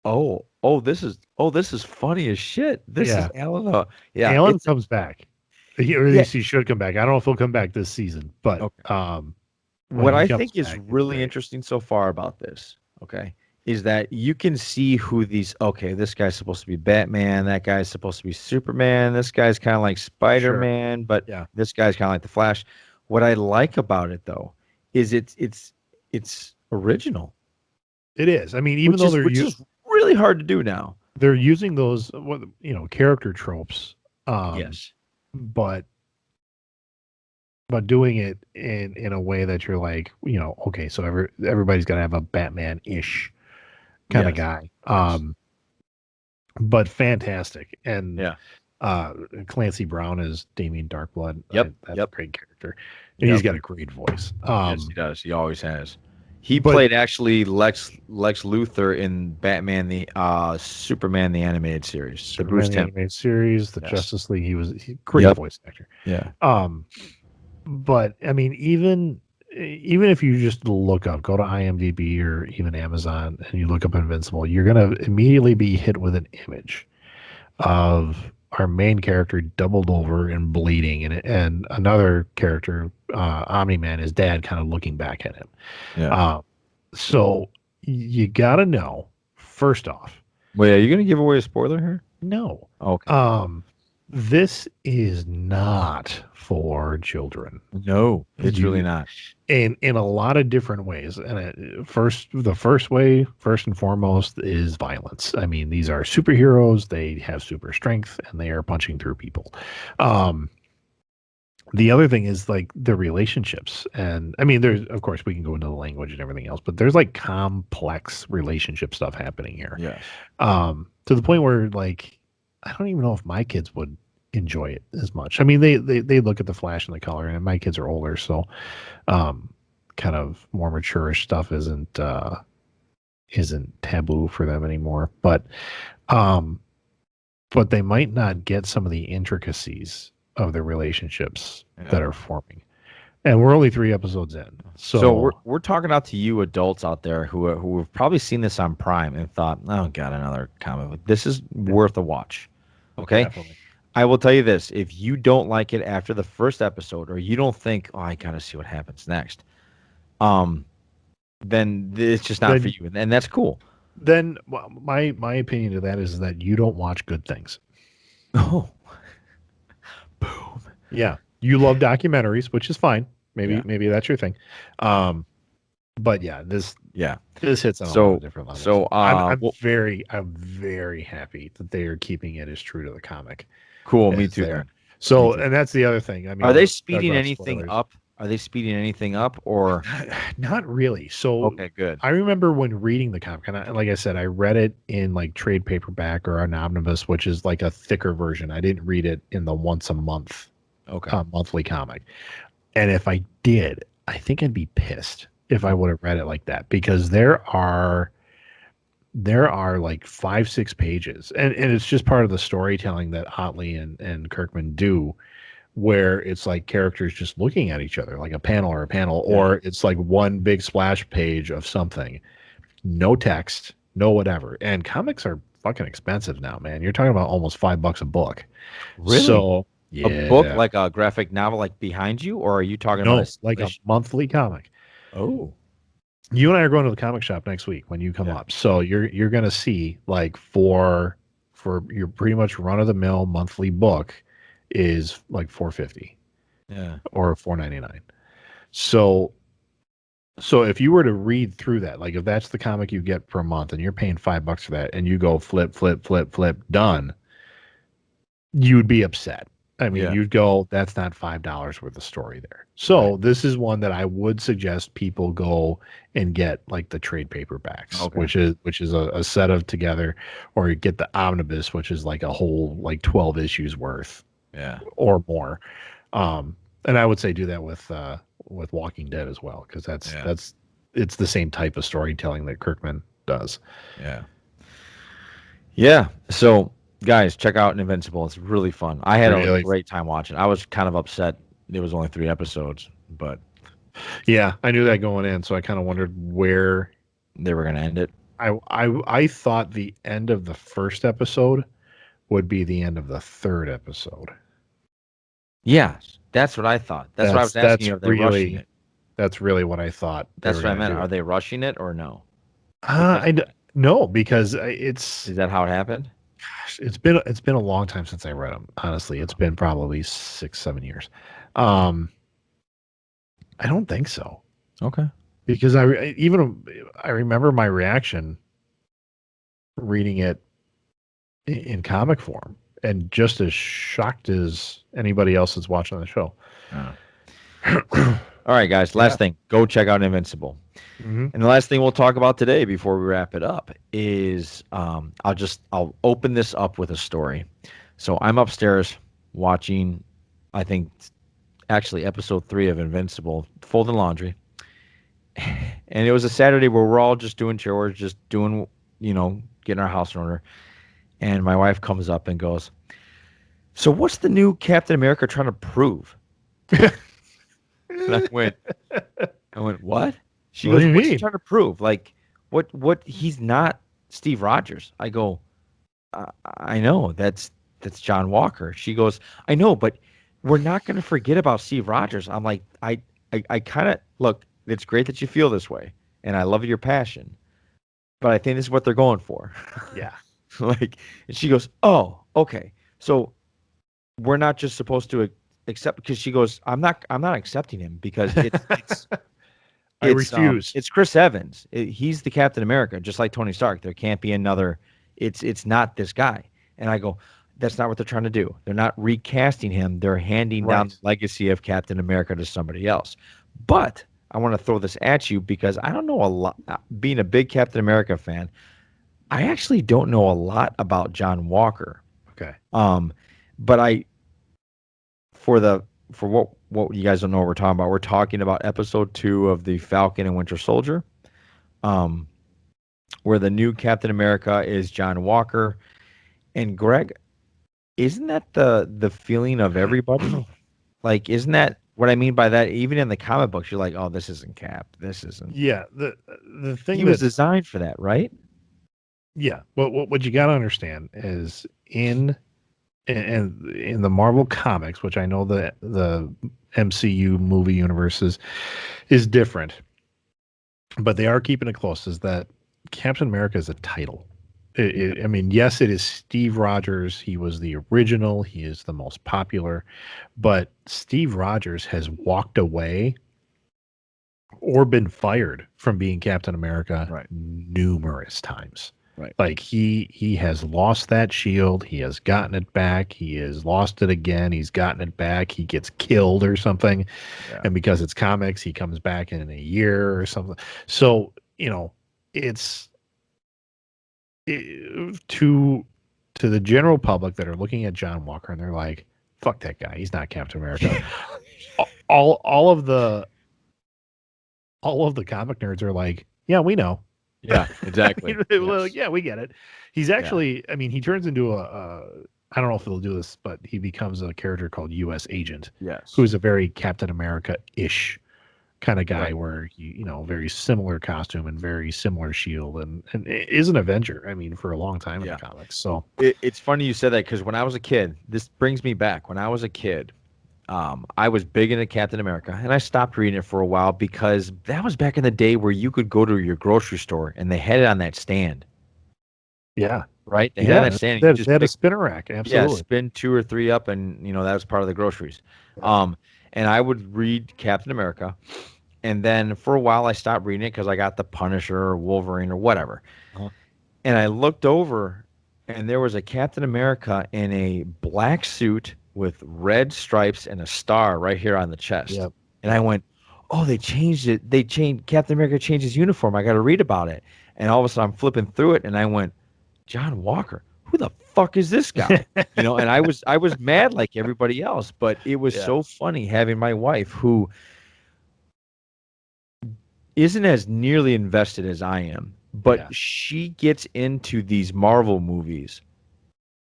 oh, this is funny as shit. This is Alan. Alan comes back. Or at least he should come back. I don't know if he'll come back this season, but what I think is really interesting so far about this, is that you can see who this guy's supposed to be Batman, that guy's supposed to be Superman, this guy's kind of like Spider-Man, but this guy's kind of like the Flash. What I like about it though is it's original. It is. I mean, which is really hard to do now. They're using those character tropes. Yes. But doing it in a way that you're like, so everybody's got to have a Batman-ish kind of guy. But fantastic. And Clancy Brown is Damien Darkblood. That's a great character. And he's got a great voice. Yes, he does. He always has. He played actually Lex Luthor in Batman the Superman the animated series, the Bruce Timm animated series, the Justice League. He's a great voice actor. Yeah. But I mean, even if you just go to IMDb or even Amazon and you look up Invincible, you're gonna immediately be hit with an image of our main character doubled over and bleeding, and another character, Omni-Man, his dad, kind of looking back at him. Yeah. So you gotta know, first off, Wait, are you gonna give away a spoiler here? no. Okay. This is not for children. No, it's really not. In a lot of different ways. And the first way, first and foremost, is violence. I mean, these are superheroes. They have super strength, and they are punching through people. The other thing is like the relationships. And I mean, there's, of course, we can go into the language and everything else, but there's like complex relationship stuff happening here. Yeah. To the point where, like, I don't even know if my kids would enjoy it as much. I mean, they look at the flash and the color, and my kids are older, so kind of more mature-ish stuff isn't taboo for them anymore. But they might not get some of the intricacies of the relationships that are forming. And we're only 3 episodes in. So we're talking out to you adults out there who have probably seen this on Prime and thought, oh God, another comic book. This is worth a watch. Okay. Definitely. I will tell you this. If you don't like it after the first episode, or you don't think, oh, I gotta see what happens next, then it's just not for you. And that's cool. Then my opinion to that is that you don't watch good things. Oh. Boom. Yeah. You love documentaries, which is fine. Maybe that's your thing. But yeah, this hits on a lot of different levels. So I'm very happy that they are keeping it as true to the comic. Cool, me too. So, and that's the other thing. I mean, are they speeding anything up? Are they speeding anything up, or not really? So okay, good. I remember when reading the comic, and like I said, I read it in like trade paperback or an omnibus, which is like a thicker version. I didn't read it in the once a month, monthly comic. And if I did, I think I'd be pissed if I would have read it like that, because there are like 5-6 pages, and it's just part of the storytelling that Otley and Kirkman do, where it's like characters just looking at each other, like a panel, or it's like one big splash page of something, no text, no whatever. And comics are fucking expensive now, man. You're talking about almost $5 a book. Really? So yeah. A book, like a graphic novel, like behind you, or are you talking about like a monthly comic? Oh. You and I are going to the comic shop next week when you come up. So you're going to see, like, for your pretty much run of the mill monthly book is like $4.50. Yeah. Or $4.99. So if you were to read through that, like if that's the comic you get per month and you're paying $5 for that, and you go flip, done, you'd be upset. I mean, you'd go, that's not $5 worth of story there. So this is one that I would suggest people go and get, like the trade paperbacks, which is a set of together, or you get the omnibus, which is like a whole like 12 issues worth, or more. And I would say do that with Walking Dead as well, because it's the same type of storytelling that Kirkman does. Yeah. So, guys, check out Invincible. It's really fun. I had a great time watching. I was kind of upset there was only 3 episodes, but yeah, I knew that going in, so I kind of wondered where they were going to end it. I thought the end of the first episode would be the end of the 3rd episode. Yeah, that's what I thought. That's what I was asking you. Are they rushing it? That's really what I thought. That's what I meant. Are they rushing it or no? No, because it's. Is that how it happened? Gosh, it's been a long time since I read them. Honestly, it's been probably 6-7 years. I don't think so. Okay. Because I remember my reaction reading it in comic form, and just as shocked as anybody else that's watching the show. All right, guys. Last thing, go check out Invincible. Mm-hmm. And the last thing we'll talk about today before we wrap it up is I'll open this up with a story. So I'm upstairs watching, I think, actually episode 3 of Invincible, folding laundry. And it was a Saturday where we're all just doing chores, just doing, getting our house in order. And my wife comes up and goes, "So what's the new Captain America trying to prove?" And I went, "What?" She goes, "What's he trying to prove? Like, what? He's not Steve Rogers." I go, "I know. that's John Walker. She goes, I know, but we're not going to forget about Steve Rogers. I'm like, I kind of look. It's great that you feel this way, and I love your passion, but I think this is what they're going for. Yeah. Like, and she goes, oh, okay, so we're not just supposed to accept, because she goes, I'm not accepting him because I refuse. it's Chris Evans. He's the Captain America, just like Tony Stark. There can't be another. It's not this guy. And I go, that's not what they're trying to do. They're not recasting him. They're handing down the legacy of Captain America to somebody else. But I want to throw this at you because I don't know a lot. Being a big Captain America fan, I actually don't know a lot about John Walker. Okay. But for what you guys don't know what we're talking about. We're talking about episode 2 of the Falcon and Winter Soldier, where the new Captain America is John Walker. And Greg, isn't that the feeling of everybody? Like, isn't that what I mean by that? Even in the comic books, you're like, oh, this isn't Cap. This isn't. Yeah. The thing he was designed for that, right? Yeah. What you got to understand is in the Marvel comics, which I know the MCU movie universe is different, but they are keeping it close, is that Captain America is a title. I mean, yes, it is Steve Rogers. He was the original. He is the most popular, but Steve Rogers has walked away or been fired from being Captain America numerous times. Right. Like he has lost that shield. He has gotten it back. He has lost it again. He's gotten it back. He gets killed or something. Yeah. And because it's comics, he comes back in a year or something. So, it's to the general public that are looking at John Walker and they're like, fuck that guy. He's not Captain America. all of the comic nerds are like, yeah, we know. Yeah, exactly. Yes. Yeah, we get it. He's actually, I mean, he turns into I don't know if he'll do this, but he becomes a character called U.S. Agent. Yes. Who's a very Captain America-ish kind of guy, where he, very similar costume and very similar shield, and is an Avenger. I mean, for a long time in the comics. So it's funny you said that, because when I was a kid, this brings me back. When I was a kid, I was big into Captain America, and I stopped reading it for a while because that was back in the day where you could go to your grocery store and they had it on that stand. Yeah. Right? They had that stand. They had a spinner rack. Absolutely. Yeah, spin 2 or 3 up, and that was part of the groceries. And I would read Captain America, and then for a while I stopped reading it because I got the Punisher or Wolverine or whatever. And I looked over, and there was a Captain America in a black suit with red stripes and a star right here on the chest. Yep. And I went, oh, they changed it. Captain America changed his uniform. I got to read about it. And all of a sudden I'm flipping through it, and I went, John Walker, who the fuck is this guy? And I was mad like everybody else, but it was so funny having my wife, who isn't as nearly invested as I am, but she gets into these Marvel movies,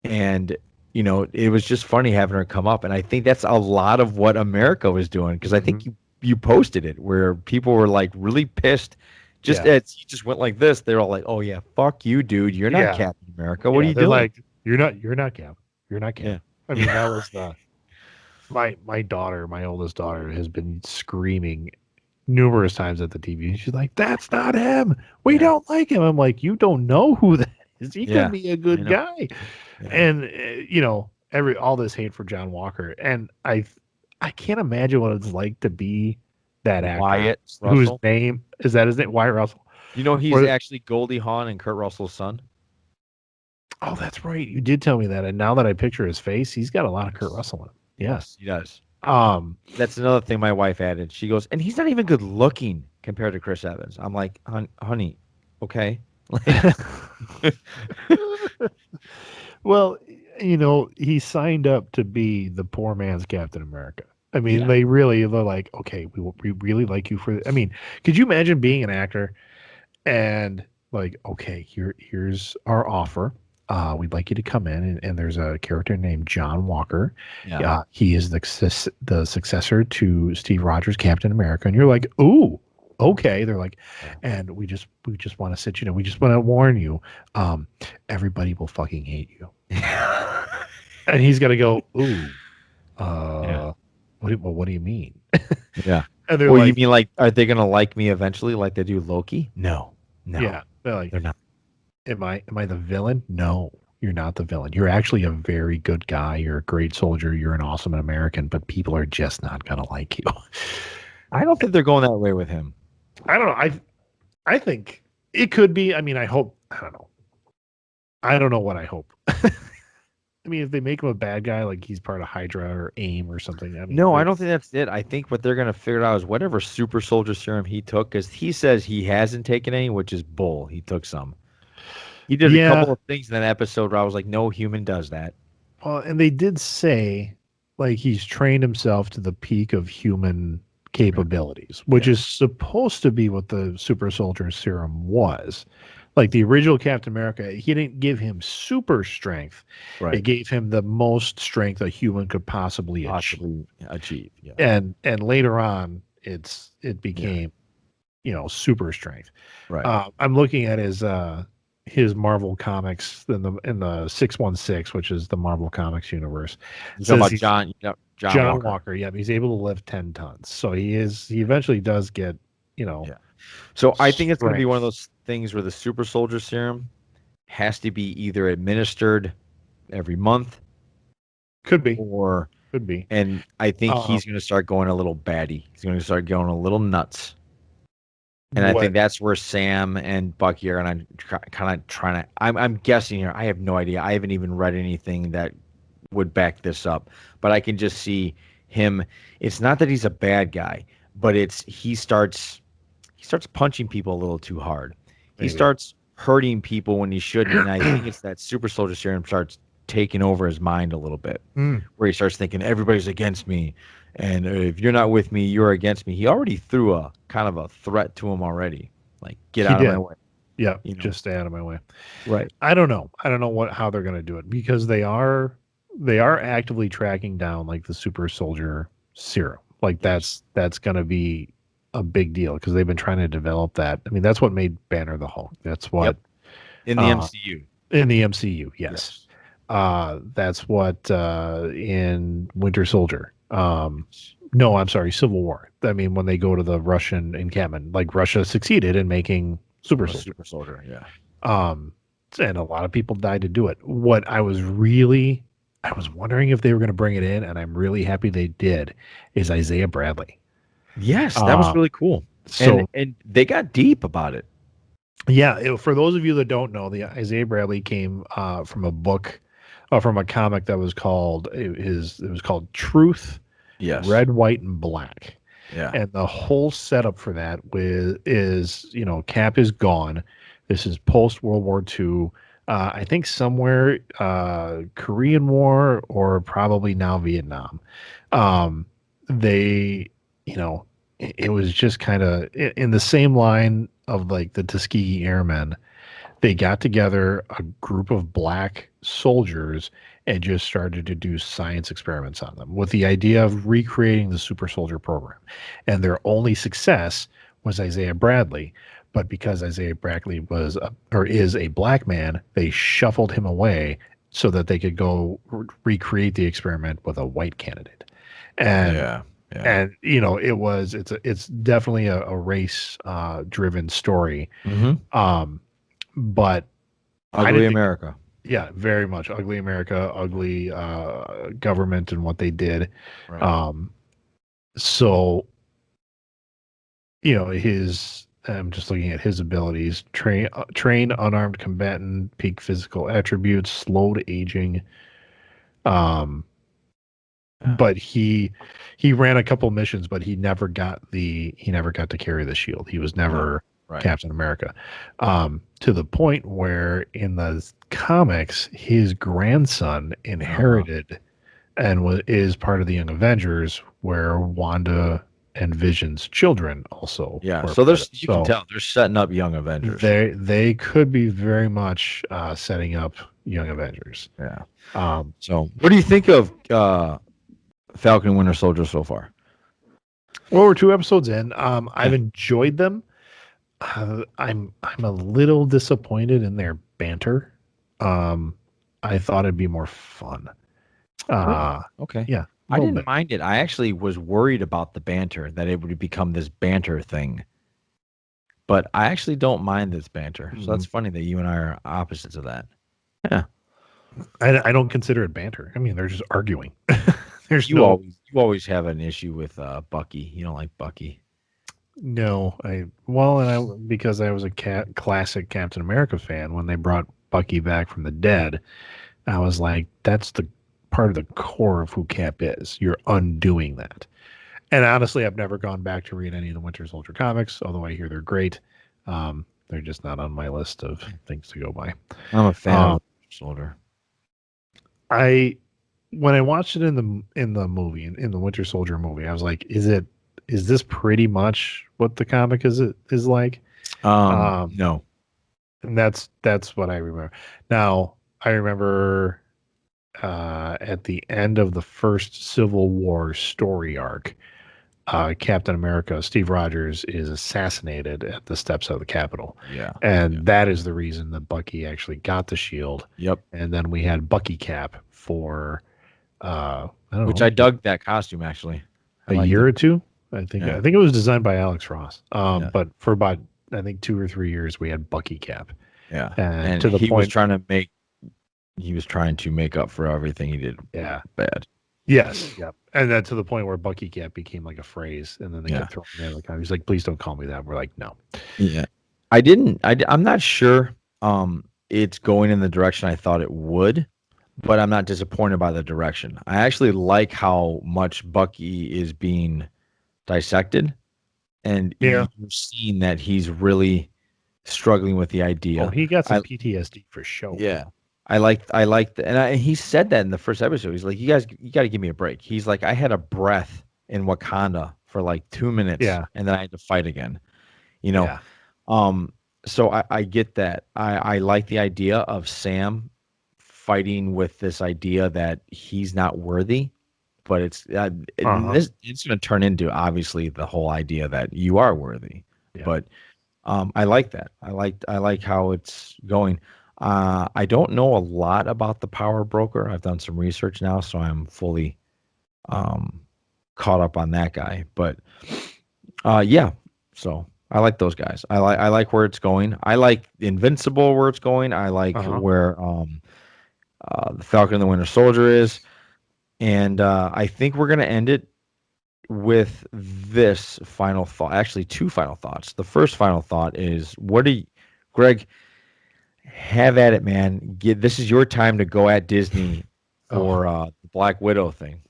and it was just funny having her come up. And I think that's a lot of what America was doing, because I think you posted it where people were like really pissed. Just as he just went like this, they're all like, "Oh yeah, fuck you, dude. You're not Captain America. What are you doing?" Like, you're not Cap. You're not Cap. Yeah. I mean, that was my oldest daughter has been screaming numerous times at the TV. She's like, "That's not him. We don't like him." I'm like, "You don't know who that is. He could be a good guy." Yeah. And all this hate for John Walker, and I can't imagine what it's like to be that actor, Wyatt whose Russell. name is that, Wyatt Russell. He's actually Goldie Hawn and Kurt Russell's son. Oh, that's right. You did tell me that. And now that I picture his face, he's got a lot of Kurt Russell in him. Yes, he does. That's another thing my wife added. She goes, and he's not even good looking compared to Chris Evans. I'm like, honey, okay. Well, he signed up to be the poor man's Captain America. I mean, they're like, okay, we really like you for. I mean, could you imagine being an actor and like, okay, here's our offer. We'd like you to come in, and there's a character named John Walker. Yeah, he is the successor to Steve Rogers, Captain America, and you're like, ooh, okay. They're like, and we just want to we just want to warn you, everybody will fucking hate you. and he's got to go, ooh, Yeah. what do you mean? Yeah. And they're Well, you like, mean like, are they gonna like me eventually, like they do Loki? No, no, yeah, they're like, they're not. am I the villain? No, you're not the villain. You're actually a very good guy. You're a great soldier. You're an awesome American, but people are just not gonna like you. I don't think they're going that way with him. I don't know. I think it could be. I mean, I hope. I don't know. I don't know what I hope. I mean, if they make him a bad guy, like he's part of Hydra or AIM or something. I mean, No, I don't think that's it. I think what they're gonna figure out is whatever super soldier serum he took, because he says he hasn't taken any, which is bull. He took some. He did a yeah. couple of things in that episode where I was like, no human does that. Well, and they did say like he's trained himself to the peak of human capabilities, which Yeah. is supposed to be what the super soldier serum was. Like the original Captain America, he didn't give him super strength. Right. It gave him the most strength a human could possibly achieve. Possibly achieve. Yeah. And later on, it Yeah. became super strength. Right. I'm looking at his Marvel comics in the 616, which is the Marvel Comics universe. You're talking Says about he's John. Yep, John John Walker. Walker. Yeah, he's able to lift 10 tons. So he eventually does get, Yeah. So I think it's going to be one of strength. those things where the super soldier serum has to be either administered every month Could be. or, Could be. and I think Um, he's going to start going a little batty. He's going to start going a little nuts. And I what think that's where Sam and Bucky are going to kind of trying to. I'm guessing here. I have no idea. I haven't even read anything that would back this up. But I can just see him. It's not that he's a bad guy, but he starts punching people a little too hard. He maybe. starts hurting people when he shouldn't. And I think it's that super soldier serum starts taking over his mind a little bit, Mm. where he starts thinking everybody's against me. And if you're not with me, you're against me. He already threw a kind of a threat to him already. Like, get He out of my did. way. Yeah, You know? just stay out of my way. Right. I don't know. I don't know how they're going to do it because they are actively tracking down like the super soldier serum. Like Yes. that's going to be a big deal because they've been trying to develop that. I mean, that's what made Banner the Hulk. That's what Yep. In the uh, MCU. in the MCU. Yes. Yes. That's what in Winter Soldier. No, I'm sorry, Civil War. I mean, when they go to the Russian encampment, like Russia succeeded in making super A soldier. super soldier. Yeah. Um, and a lot of people died to do it. I was wondering if they were going to bring it in, and I'm really happy they did. Is Isaiah Bradley? Yes, that was Uh, really cool. so And they got deep about it. yeah, for those of you that don't know, the Isaiah Bradley came from a book, from a comic that was called it was called Truth, Yes. Red, White, and Black. Yeah. And the whole setup for that is Cap is gone. This is post World War II. I think somewhere Korean War or probably now Vietnam. They, it was just kind of in the same line of like the Tuskegee Airmen. They got together a group of black soldiers and just started to do science experiments on them with the idea of recreating the super soldier program. And their only success was Isaiah Bradley. But because Isaiah Bradley is a black man, they shuffled him away so that they could go recreate the experiment with a white candidate. And Yeah. Yeah. it's definitely a race driven story. Mm-hmm. But I Ugly didn't think, America. yeah, very much ugly America, ugly government and what they did. Right. So I'm just looking at his abilities: train unarmed combatant, peak physical attributes, slowed aging. Um, Yeah. but he ran a couple missions, but he never got to carry the shield. He was never Right. Captain America. To the point where in the comics, his grandson inherited and is part of the Young Avengers, where Wanda and Vision's children also Yeah. were So part of. you can So tell they're setting up Young Avengers. they could be very much setting up Young Avengers. Yeah. Um, So what do you think of Falcon and Winter Soldier so far? well, we're 2 episodes in. I've enjoyed them. I'm a little disappointed in their banter. I thought it'd be more fun. Okay. Yeah, a I little didn't bit. mind it. I actually was worried about the banter, that it would become this banter thing. But I actually don't mind this banter. So that's funny that you and I are opposites of that. Yeah. I don't consider it banter. I mean, they're just arguing. There's You always have an issue with Bucky. You don't like Bucky. no. Because I was a classic Captain America fan when they brought Bucky back from the dead. I was like, that's the part of the core of who Cap is. You're undoing that. And honestly, I've never gone back to read any of the Winter Soldier comics, although I hear they're great. They're just not on my list of things to go by. I'm a fan Um, of the Soldier. I when I watched it in the movie in the Winter Soldier movie, I was like, is this pretty much what the comic is like? Um, No. and that's what I remember. Now I remember at the end of the first Civil War story arc, Captain America, Steve Rogers, is assassinated at the steps of the Capitol. Yeah. And that is the reason that Bucky actually got the shield. Yep. And then we had Bucky Cap for, I don't Which know, I dug that costume actually. I a liked year it. or two. I think Yeah. it was designed by Alex Ross. Yeah. But for about, I think 2 or 3 years, we had Bucky Cap. Yeah. And And to the he was point, trying to make up for everything he did yeah. bad. Yes. Yep. And then to the point where Bucky Cap became like a phrase, and then they Yeah. kept throwing it in the comic. He's like, please don't call me that. We're like, no. Yeah. I'm not sure it's going in the direction I thought it would, but I'm not disappointed by the direction. I actually like how much Bucky is being dissected, and Yeah. you've seen that he's really struggling with the idea. Oh, he got some I PTSD for sure. Yeah. He said that in the first episode. He's like, you got to give me a break. He's like, I had a breath in Wakanda for like 2 minutes, Yeah. and then I had to fight again. You know, Yeah. so I get that. I like the idea of Sam fighting with this idea that he's not worthy, but it's it's going to turn into obviously the whole idea that you are worthy. Yeah. But I like that. I like how it's going. I don't know a lot about the Power Broker. I've done some research now, so I'm fully caught up on that guy. But yeah, so I like those guys. I like where it's going. I like Invincible where it's going. I like where the Falcon and the Winter Soldier is, and I think we're gonna end it with this final thought. Actually, two final thoughts. The first final thought is, Greg? Have at it, man. This is your time to go at Disney for the Black Widow thing.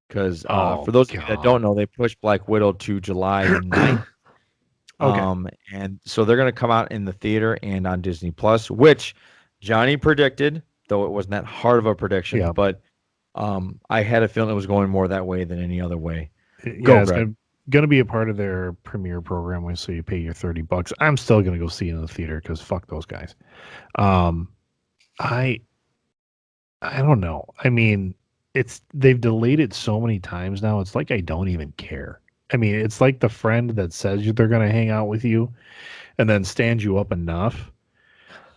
Because for those of you that don't know, they pushed Black Widow to July the 9th. Okay. And so they're going to come out in the theater and on Disney Plus, which Johnny predicted, though it wasn't that hard of a prediction. Yeah. But I had a feeling it was going more that way than any other way. Yeah, it's Greg. gonna be a part of their premiere program, so you pay your $30. I'm still gonna go see it in the theater because fuck those guys. I don't know. I mean, they've delayed it so many times now. It's like I don't even care. I mean, it's like the friend that says they're gonna hang out with you, and then stands you up enough.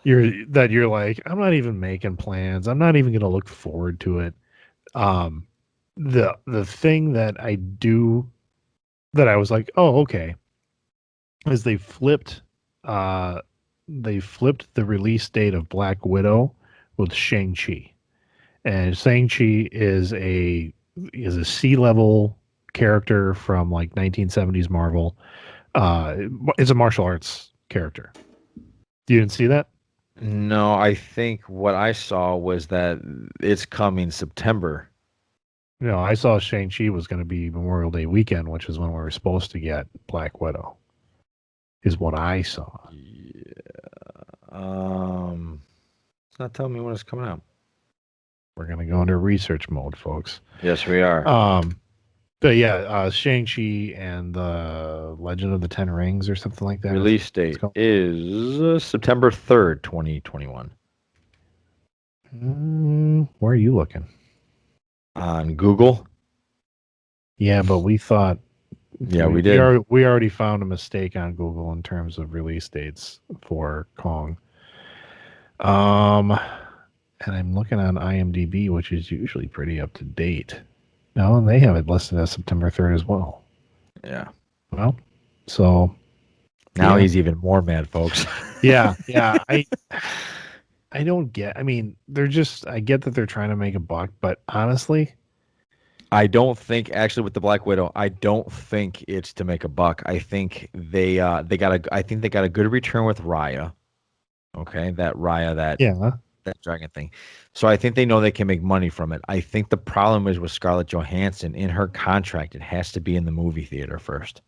You're like, I'm not even making plans. I'm not even gonna look forward to it. The thing that I do that I was like, oh, okay, is they flipped the release date of Black Widow with Shang-Chi. And Shang-Chi is a C-level character from like 1970s Marvel. It's a martial arts character. You didn't see that? No, I think what I saw was that it's coming September. No, I saw Shang-Chi was going to be Memorial Day weekend, which is when we were supposed to get Black Widow, is what I saw. Yeah. It's not telling me when it's coming out. We're going to go into research mode, folks. Yes, we are. But yeah, Shang-Chi and the Legend of the Ten Rings or something like that. Release date is September 3rd, 2021. Where are you looking? On Google. Yeah, but we thought. Yeah, we did. We already found a mistake on Google in terms of release dates for Kong. and I'm looking on IMDb, which is usually pretty up to date. No, and they have it listed as September 3rd as well. Yeah. Well, so Now yeah. he's even more mad, folks. Yeah, yeah. I don't get. I mean, they're just. I get that they're trying to make a buck, but honestly, I don't think actually with the Black Widow, I don't think it's to make a buck. I think they got a good return with Raya. Okay, that Raya yeah, that dragon thing. So I think they know they can make money from it. I think the problem is with Scarlett Johansson in her contract, it has to be in the movie theater first.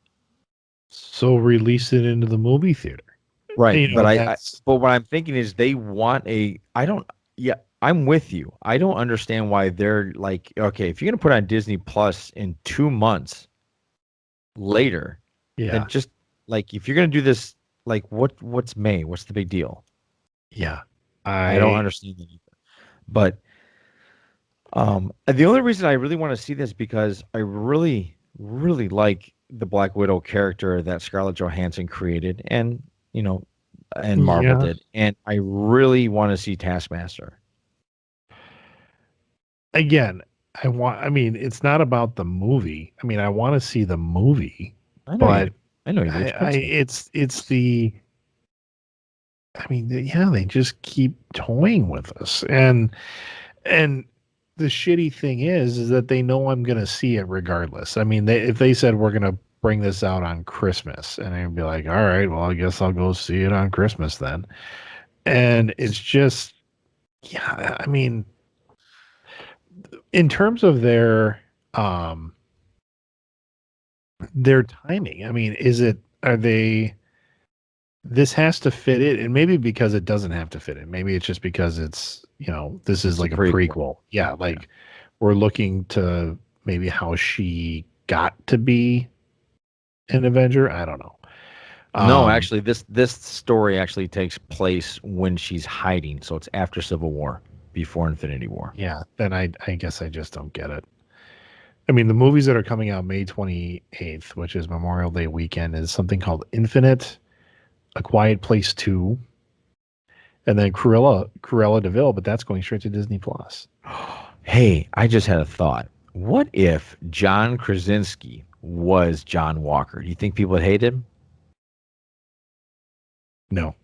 so release it into the movie theater. Right, You but know, I that's but what I'm thinking is they want a I don't yeah, I'm with you. I don't understand why they're like, okay, if you're gonna put it on Disney Plus in 2 months later, yeah, then just like if you're gonna do this, like what's May? What's the big deal? yeah. I don't I understand it either. But the only reason I really want to see this because I really, really like the Black Widow character that Scarlett Johansson created, and you know, and Marvel yeah. did, and I really want to see Taskmaster. Again, I want. I mean, it's not about the movie. I mean, I want to see the movie, I know you but do. I know you do. It's principle. it's the. I mean, yeah, they just keep toying with us, and the shitty thing is that they know I'm going to see it regardless. I mean, if they said we're going to bring this out on Christmas, and I'd be like, all right, well, I guess I'll go see it on Christmas then. And it's just, yeah, I mean, in terms of um their timing, I mean, are they? This has to fit it, and maybe because it doesn't have to fit it. Maybe it's just because this is It's a like a prequel. prequel. Yeah, Yeah. like we're looking to maybe how she got to be an Avenger. I don't know. No, Um, actually, this story actually takes place when she's hiding, so it's after Civil War, before Infinity War. yeah, then I guess I just don't get it. I mean, the movies that are coming out May 28th, which is Memorial Day weekend, is something called Infinite, A Quiet Place 2, and then Cruella Deville, but that's going straight to Disney Plus. Hey, I just had a thought. What if John Krasinski was John Walker? Do you think people would hate him? No.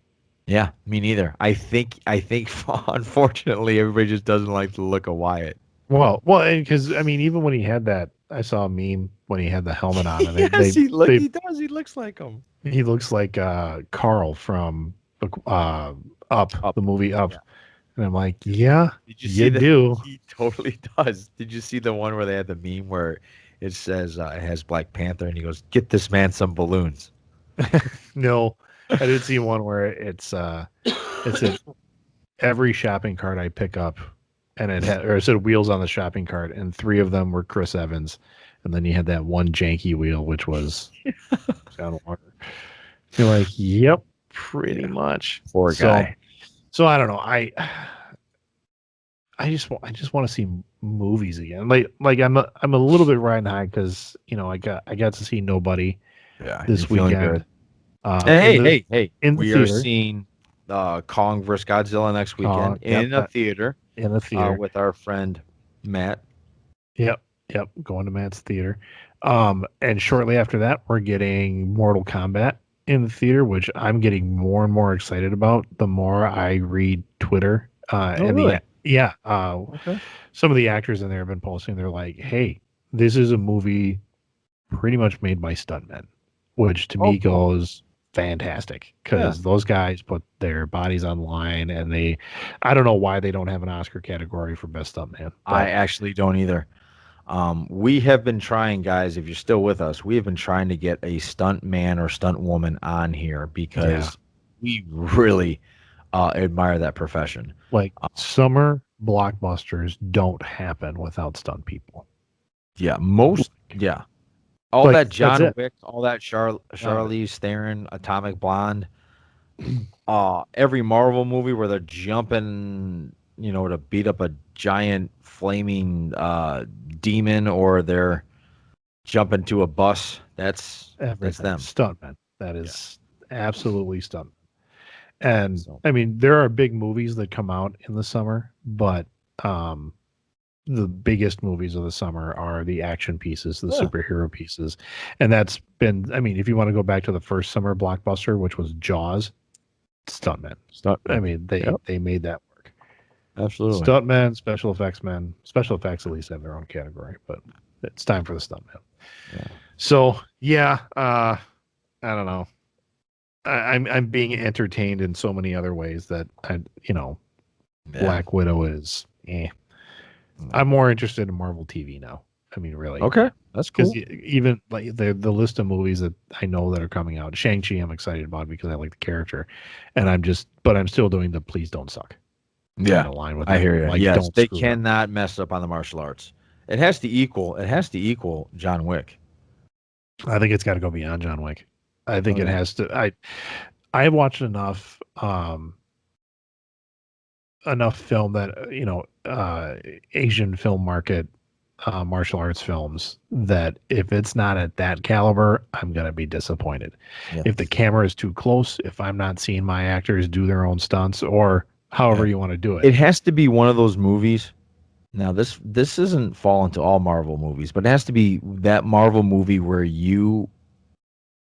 Yeah, me neither. I think unfortunately everybody just doesn't like the look of Wyatt. Well, because I mean, even when he had that, I saw a meme when he had the helmet on, and Yes, he does. He looks like him. he looks like Carl from Up, Up. the movie Up, Yeah. and I'm like, yeah, Did you see you the do. he totally does. Did you see the one where they had the meme where it says it has Black Panther and he goes, "Get this man some balloons." No, I did see one where it said every shopping cart I pick up, and it said wheels on the shopping cart, and three of them were Chris Evans, and then you had that one janky wheel which was John Walker. You're like, yep, pretty Yeah. much. Poor guy. So I don't know. I just want to see movies again. Like I'm a little bit riding high because I got to see Nobody Yeah, you're this feeling weekend. good. Hey, In the hey! in the We are theater. seeing Kong vs. Godzilla next weekend Yep, in a theater in the theater. with our friend Matt. Yep, going to Matt's theater. And shortly after that, we're getting Mortal Kombat in the theater, which I'm getting more and more excited about the more I read Twitter. Oh, And really? Okay. some of the actors in there have been posting. They're like, "Hey, this is a movie pretty much made by stuntmen," which to Oh, me cool. goes fantastic Yeah. because those guys put their bodies on line, and I don't know why they don't have an Oscar category for best stuntman, I but actually don't either. We have been trying, guys, if you're still with us, we have been trying to get a stunt man or stunt woman on here yeah, because we really admire that profession. like summer blockbusters don't happen without stunt people. Yeah, yeah. All Like that that's John it. Wick, all that None of it. Charlize Theron, Atomic Blonde, every Marvel movie where they're jumping, to beat up a giant flaming demon or they're jumping to a bus. That's Everything them. stuntmen. That Yeah. is absolutely stuntmen. And So. I mean, there are big movies that come out in the summer, but the biggest movies of the summer are the action pieces, the superhero pieces. And that's been, I mean, if you want to go back to the first summer blockbuster, which was Jaws, Stuntmen. I mean, they made that work. Absolutely. Stuntmen, special effects men. Special effects at least have their own category, but it's time for the stuntman. Yeah. So yeah, I don't know. I'm being entertained in so many other ways that Black Widow is. I'm more interested in Marvel TV now. I mean, really. Okay, that's cool. Because even like the list of movies that I know that are coming out, Shang-Chi, I'm excited about because I like the character, and I'm still doing the please don't suck. Yeah, line with I hear you. Like, Yes, they screw up. cannot mess up on the martial arts. It has to equal John Wick. I think it's got to go beyond John Wick. I think it has to. I have watched enough film that Asian film market martial arts films that if it's not at that caliber, I'm gonna be disappointed. Yeah. If the camera is too close, if I'm not seeing my actors do their own stunts or however you want to do it. It has to be one of those movies. Now this doesn't fall into all Marvel movies, but it has to be that Marvel movie where you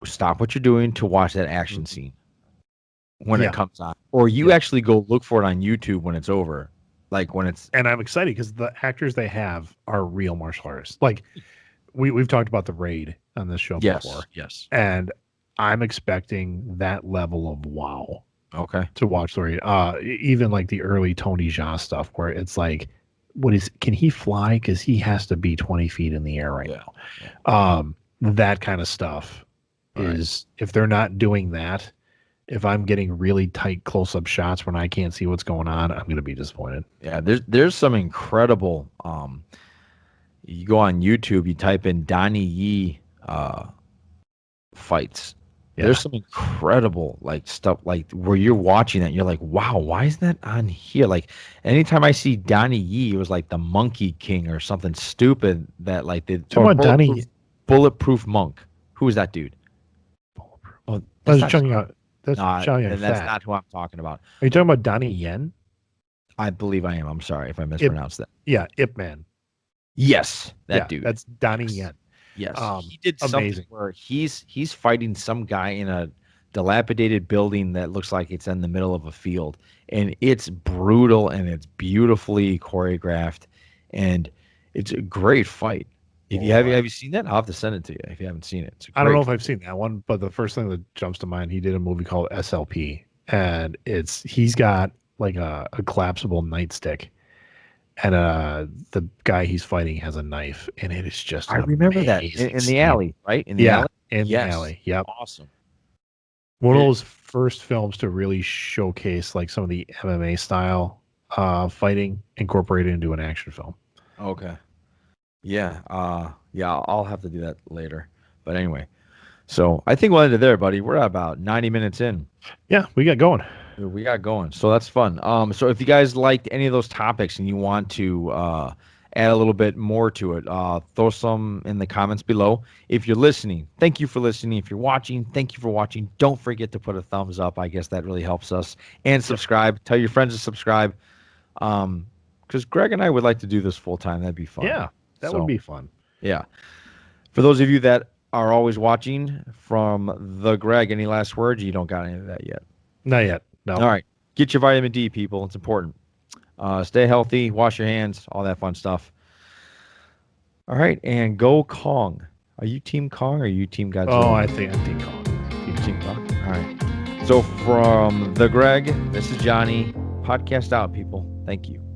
stop what you're doing to watch that action scene when it comes on, or you actually go look for it on YouTube when it's over, like when it's. And I'm excited because the actors they have are real martial artists. Like we've talked about The Raid on this show before. Yes. And I'm expecting that level of wow. Okay. To watch The Raid. Even like the early Tony Jaa stuff where it's like, can he fly? Because he has to be 20 feet in the air right now. That kind of stuff is, if they're not doing that, if I'm getting really tight close-up shots when I can't see what's going on, I'm going to be disappointed. Yeah, there's some incredible. You go on YouTube, you type in Donnie Yi fights. Yeah. There's some incredible like stuff like where you're watching that, you're like, wow, why is that on here? Like anytime I see Donnie Yi, it was like the Monkey King or something stupid that like the bulletproof monk. Who is that dude? Oh, that's chunking out. That's not who I'm talking about. Are you talking about Donnie Yen? I believe I am. I'm sorry if I mispronounced that. Yeah, Ip Man. Yes, that dude. That's Donnie Yen. Yes, he did something where he's fighting some guy in a dilapidated building that looks like it's in the middle of a field, and it's brutal and it's beautifully choreographed, and it's a great fight. If you have you seen that? I'll have to send it to you if you haven't seen it. I don't know if I've seen that one, but the first thing that jumps to mind, he did a movie called SLP, and he's got like a collapsible nightstick, and the guy he's fighting has a knife, and it is just I remember that in the alley, right? In the alley, the alley. Yep, awesome. One of those first films to really showcase like some of the MMA style fighting incorporated into an action film. Okay. Yeah, I'll have to do that later. But anyway, so I think we'll end it there, buddy. We're about 90 minutes in. Yeah, we got going. So that's fun. So if you guys liked any of those topics and you want to add a little bit more to it, throw some in the comments below. If you're listening, thank you for listening. If you're watching, thank you for watching. Don't forget to put a thumbs up. I guess that really helps us. And subscribe. Tell your friends to subscribe. Because Greg and I would like to do this full time. That'd be fun. Yeah. That would be fun. Yeah. For those of you that are always watching from TheGreg, any last words? You don't got any of that yet? Not yet. No. All right. Get your vitamin D, people. It's important. Stay healthy. Wash your hands. All that fun stuff. All right. And go Kong. Are you Team Kong or are you Team Godzilla? Oh, I think I'm Team Kong. Team Kong. All right. So from TheGreg, this is Johnny. Podcast out, people. Thank you.